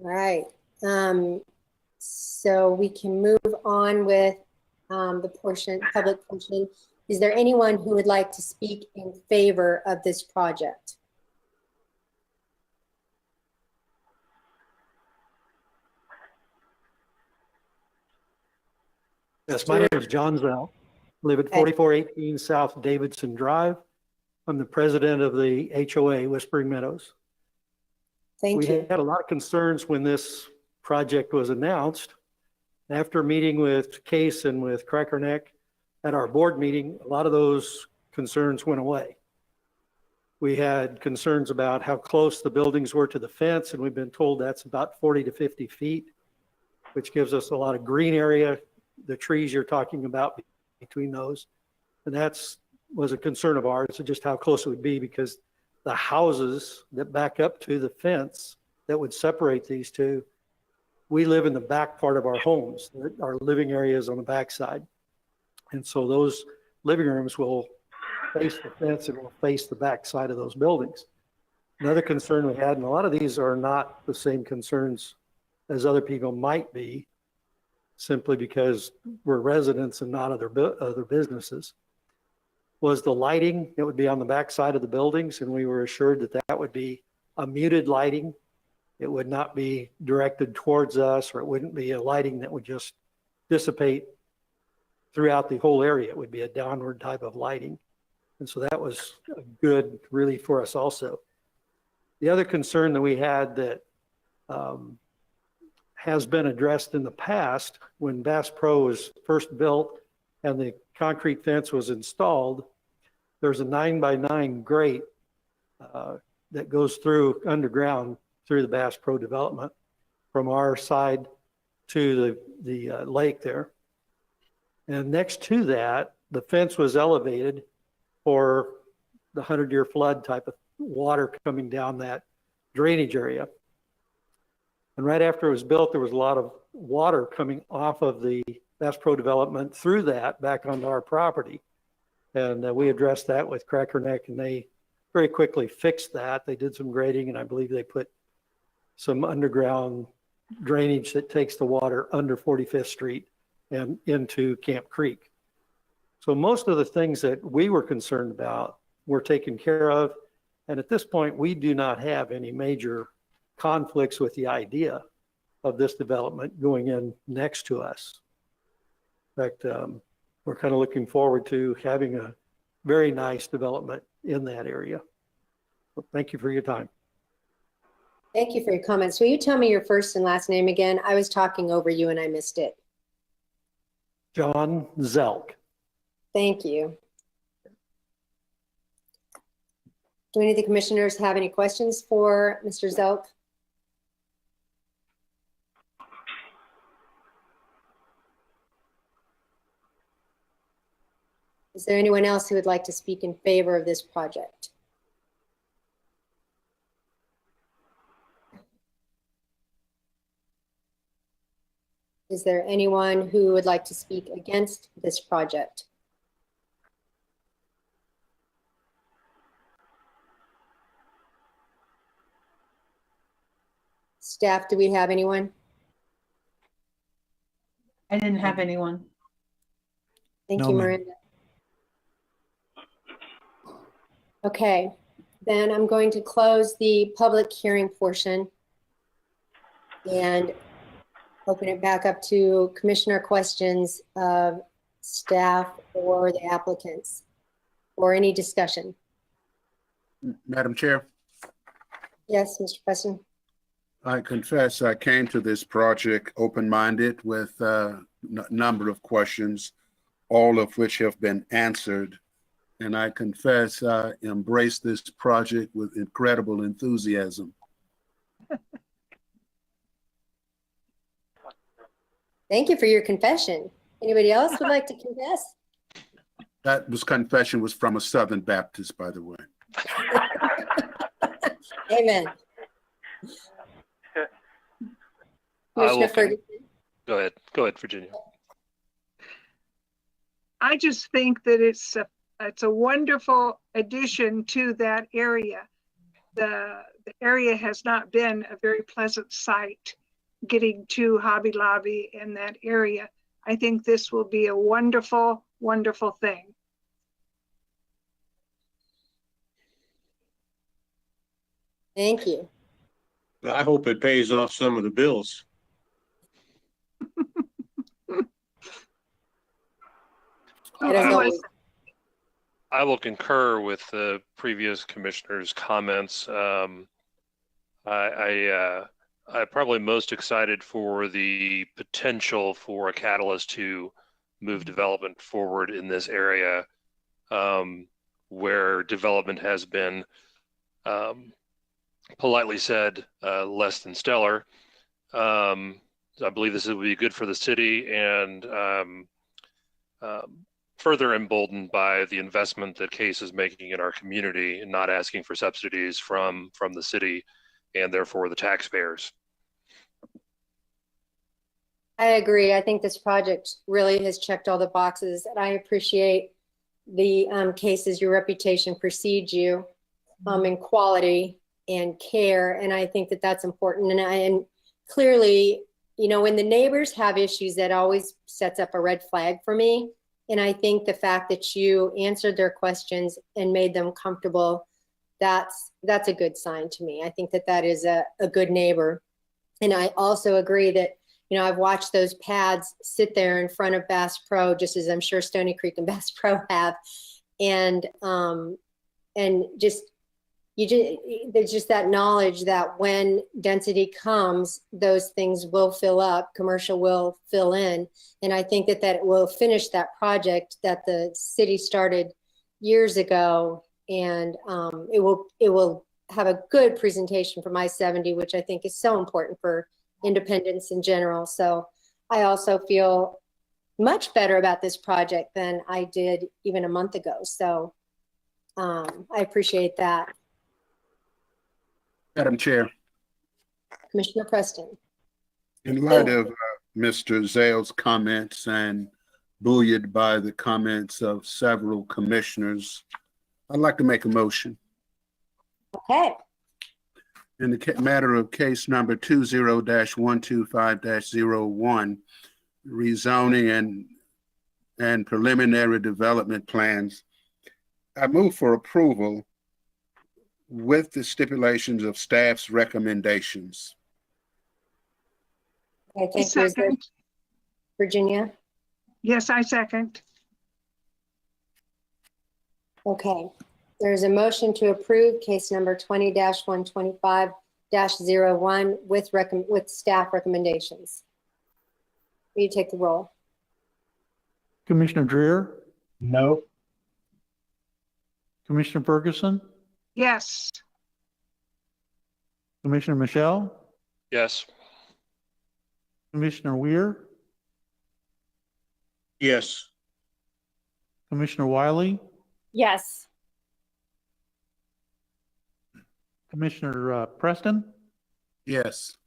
All right. So we can move on with the public portion. Is there anyone who would like to speak in favor of this project? Yes, my name is John Zell. I live at 4418 South Davidson Drive. I'm the president of the HOA Whispering Meadows. Thank you. We had a lot of concerns when this project was announced. After meeting with Case and with Crackerneck at our board meeting, a lot of those concerns went away. We had concerns about how close the buildings were to the fence, and we've been told that's about 40 to 50 feet, which gives us a lot of green area, the trees you're talking about between those. And was a concern of ours, just how close it would be, because the houses that back up to the fence that would separate these two, we live in the back part of our homes. Our living area is on the back side. And so those living rooms will face the fence and will face the back side of those buildings. Another concern we had, and a lot of these are not the same concerns as other people might be, simply because we're residents and not other businesses, was the lighting. It would be on the back side of the buildings, and we were assured that that would be a muted lighting. It would not be directed towards us, or it wouldn't be a lighting that would just dissipate throughout the whole area. It would be a downward type of lighting. And so that was good really for us also. The other concern that we had that has been addressed in the past when Bass Pro was first built and the concrete fence was installed, there's a 9x9 grate that goes through underground through the Bass Pro development from our side to the lake there. And next to that, the fence was elevated for the 100-year flood type of water coming down that drainage area. And right after it was built, there was a lot of water coming off of the Bass Pro development through that back onto our property. And we addressed that with Cracker Neck, and they very quickly fixed that. They did some grading, and I believe they put some underground drainage that takes the water under 45th Street and into Camp Creek. So most of the things that we were concerned about were taken care of. And at this point, we do not have any major conflicts with the idea of this development going in next to us. In fact, we're kind of looking forward to having a very nice development in that area. So thank you for your time. Thank you for your comments. Will you tell me your first and last name again? I was talking over you and I missed it. John Zelk. Thank you. Do any of the commissioners have any questions for Mr. Zelk? Is there anyone else who would like to speak in favor of this project? Is there anyone who would like to speak against this project? Staff, do we have anyone? I didn't have anyone. Thank No, you, ma'am. Miranda. Okay, then I'm going to close the public hearing portion and open it back up to commissioner questions of staff or the applicants or any discussion. Madam Chair, Yes, Mr. Preston. I confess I came to this project open-minded with a number of questions, all of which have been answered. And I confess I embrace this project with incredible enthusiasm. Thank you for your confession. Anybody else would like to confess? That confession was from a Southern Baptist, by the way. Amen. Commissioner Ferguson. Go ahead, Virginia. I just think that it's a wonderful addition to that area. The area has not been a very pleasant sight getting to Hobby Lobby in that area. I think this will be a wonderful, wonderful thing. Thank you. I hope it pays off some of the bills. I will concur with the previous commissioner's comments. I'm probably most excited for the potential for a catalyst to move development forward in this area, where development has been, politely said, less than stellar. I believe this will be good for the city and further emboldened by the investment that Case is making in our community and not asking for subsidies from the city and therefore the taxpayers. I agree. I think this project really has checked all the boxes, and I appreciate the Cases. Your reputation precedes you in quality and care, and I think that that's important. And clearly, you know, when the neighbors have issues, that always sets up a red flag for me. And I think the fact that you answered their questions and made them comfortable, that's a good sign to me. I think that that is a good neighbor. And I also agree that, you know, I've watched those pads sit there in front of Bass Pro, just as I'm sure Stony Creek and Bass Pro have. And just there's just that knowledge that when density comes, those things will fill up, commercial will fill in. And I think that it will finish that project that the city started years ago. And it will have a good presentation from I-70, which I think is so important for independence in general. So I also feel much better about this project than I did even a month ago. So I appreciate that. Madam Chair, Commissioner Preston. in light of Mr. Zale's comments and buoyed by the comments of several commissioners, I'd like to make a motion. Okay. In the matter of case number 20-125-01, rezoning and preliminary development plans, I move for approval with the stipulations of staff's recommendations. Okay, thank you. Is there, Virginia? Yes, I second. Okay. There's a motion to approve case number 20-125-01 with staff recommendations. Will you take the roll? Commissioner Dreer, No. Commissioner Ferguson, Yes. Commissioner Michelle, Yes. Commissioner Weir, Yes. Commissioner Wiley, Yes. Commissioner Preston, Yes.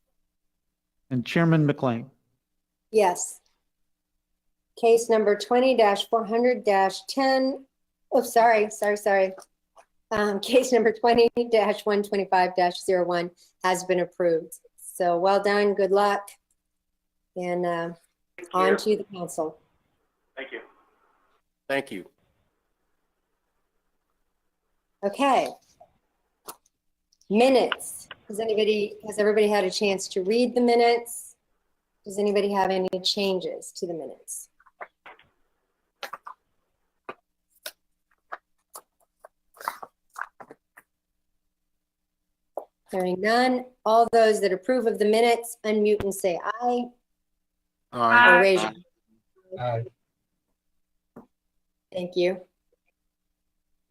and Chairman McLean. Yes. Case number 20-400-10. Oh, sorry. Case number 20-125-01 has been approved. So well done, good luck, and on to the council. Thank you. Thank you. Okay. Minutes. Has everybody had a chance to read the minutes? Does anybody have any changes to the minutes? Hearing none, all those that approve of the minutes, unmute and say aye. Aye. Or raise your. Aye. Thank you.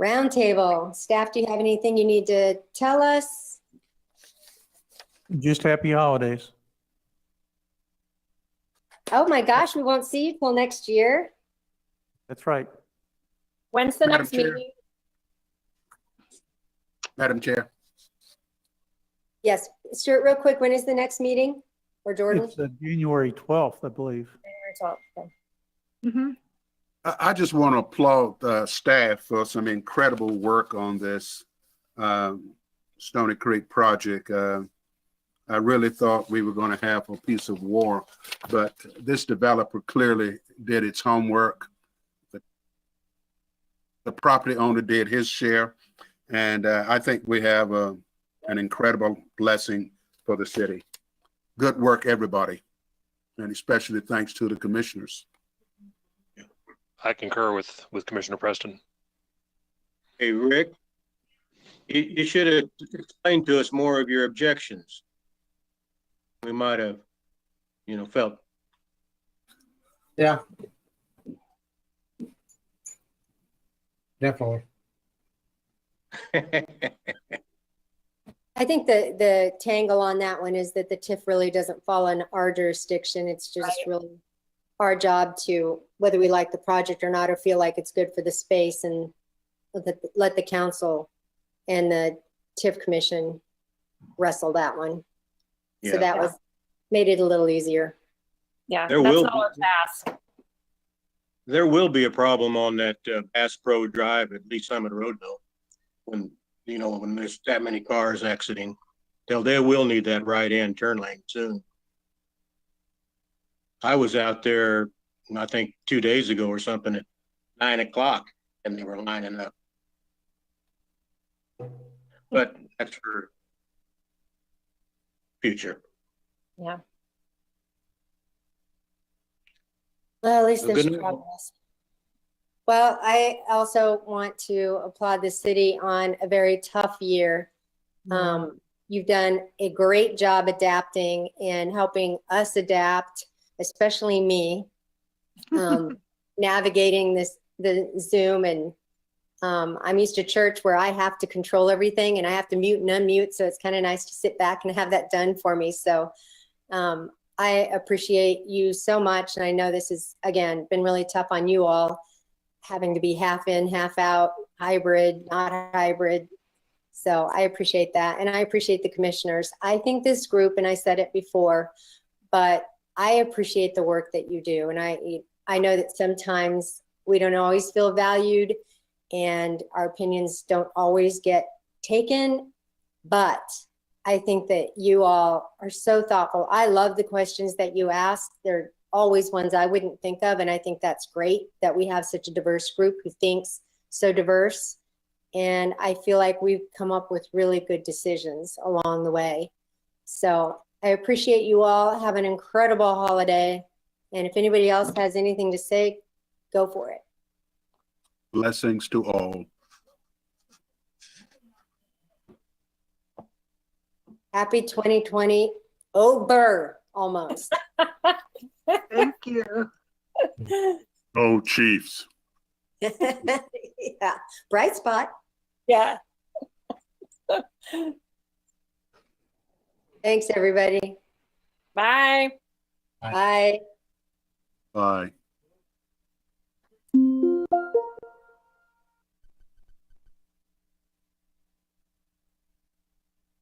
Roundtable, staff, do you have anything you need to tell us? Just happy holidays. Oh my gosh, we won't see you till next year. That's right. When's the Madam next Chair. meeting? Madam Chair, Yes, Stuart, real quick, when is the next meeting? Or Jordan? It's January 12th, I believe. Mm-hmm. I just want to applaud staff for some incredible work on this Stony Creek project. I really thought we were going to have a piece of war, but this developer clearly did its homework. The property owner did his share, and I think we have an incredible blessing for the city. Good work, everybody, and especially thanks to the commissioners. I concur with Commissioner Preston. Hey, Rick, you should have explained to us more of your objections. We might have, felt. Yeah. Definitely. I think the tangle on that one is that the TIF really doesn't fall in our jurisdiction. It's just really our job to, whether we like the project or not, or feel like it's good for the space, and let the council and the TIF commission wrestle that one. So that made it a little easier. Yeah, There that's will not our task. There will be a problem on that Bass Pro Drive at Lee Summit Road, though. When there's that many cars exiting, they will need that right-hand turn lane soon. I was out there, I think 2 days ago or something, at 9 o'clock, and they were lining up. But that's for future. Yeah. Well, at least there's Good. progress. Well, I also want to applaud the city on a very tough year. You've done a great job adapting and helping us adapt, especially me, navigating the Zoom. And I'm used to church where I have to control everything and I have to mute and unmute. So it's kind of nice to sit back and have that done for me. So I appreciate you so much. And I know this has, again, been really tough on you all, having to be half in, half out, hybrid, not hybrid. So I appreciate that. And I appreciate the commissioners. I think this group, and I said it before, but I appreciate the work that you do. And I know that sometimes we don't always feel valued and our opinions don't always get taken, but I think that you all are so thoughtful. I love the questions that you ask. They're always ones I wouldn't think of. And I think that's great that we have such a diverse group who thinks so diverse. And I feel like we've come up with really good decisions along the way. So I appreciate you all. Have an incredible holiday. And if anybody else has anything to say, go for it. Blessings to all. Happy 2020 over almost. Thank you. Oh, Chiefs. Yeah, bright spot. Yeah. Thanks, everybody. Bye. Bye. Bye.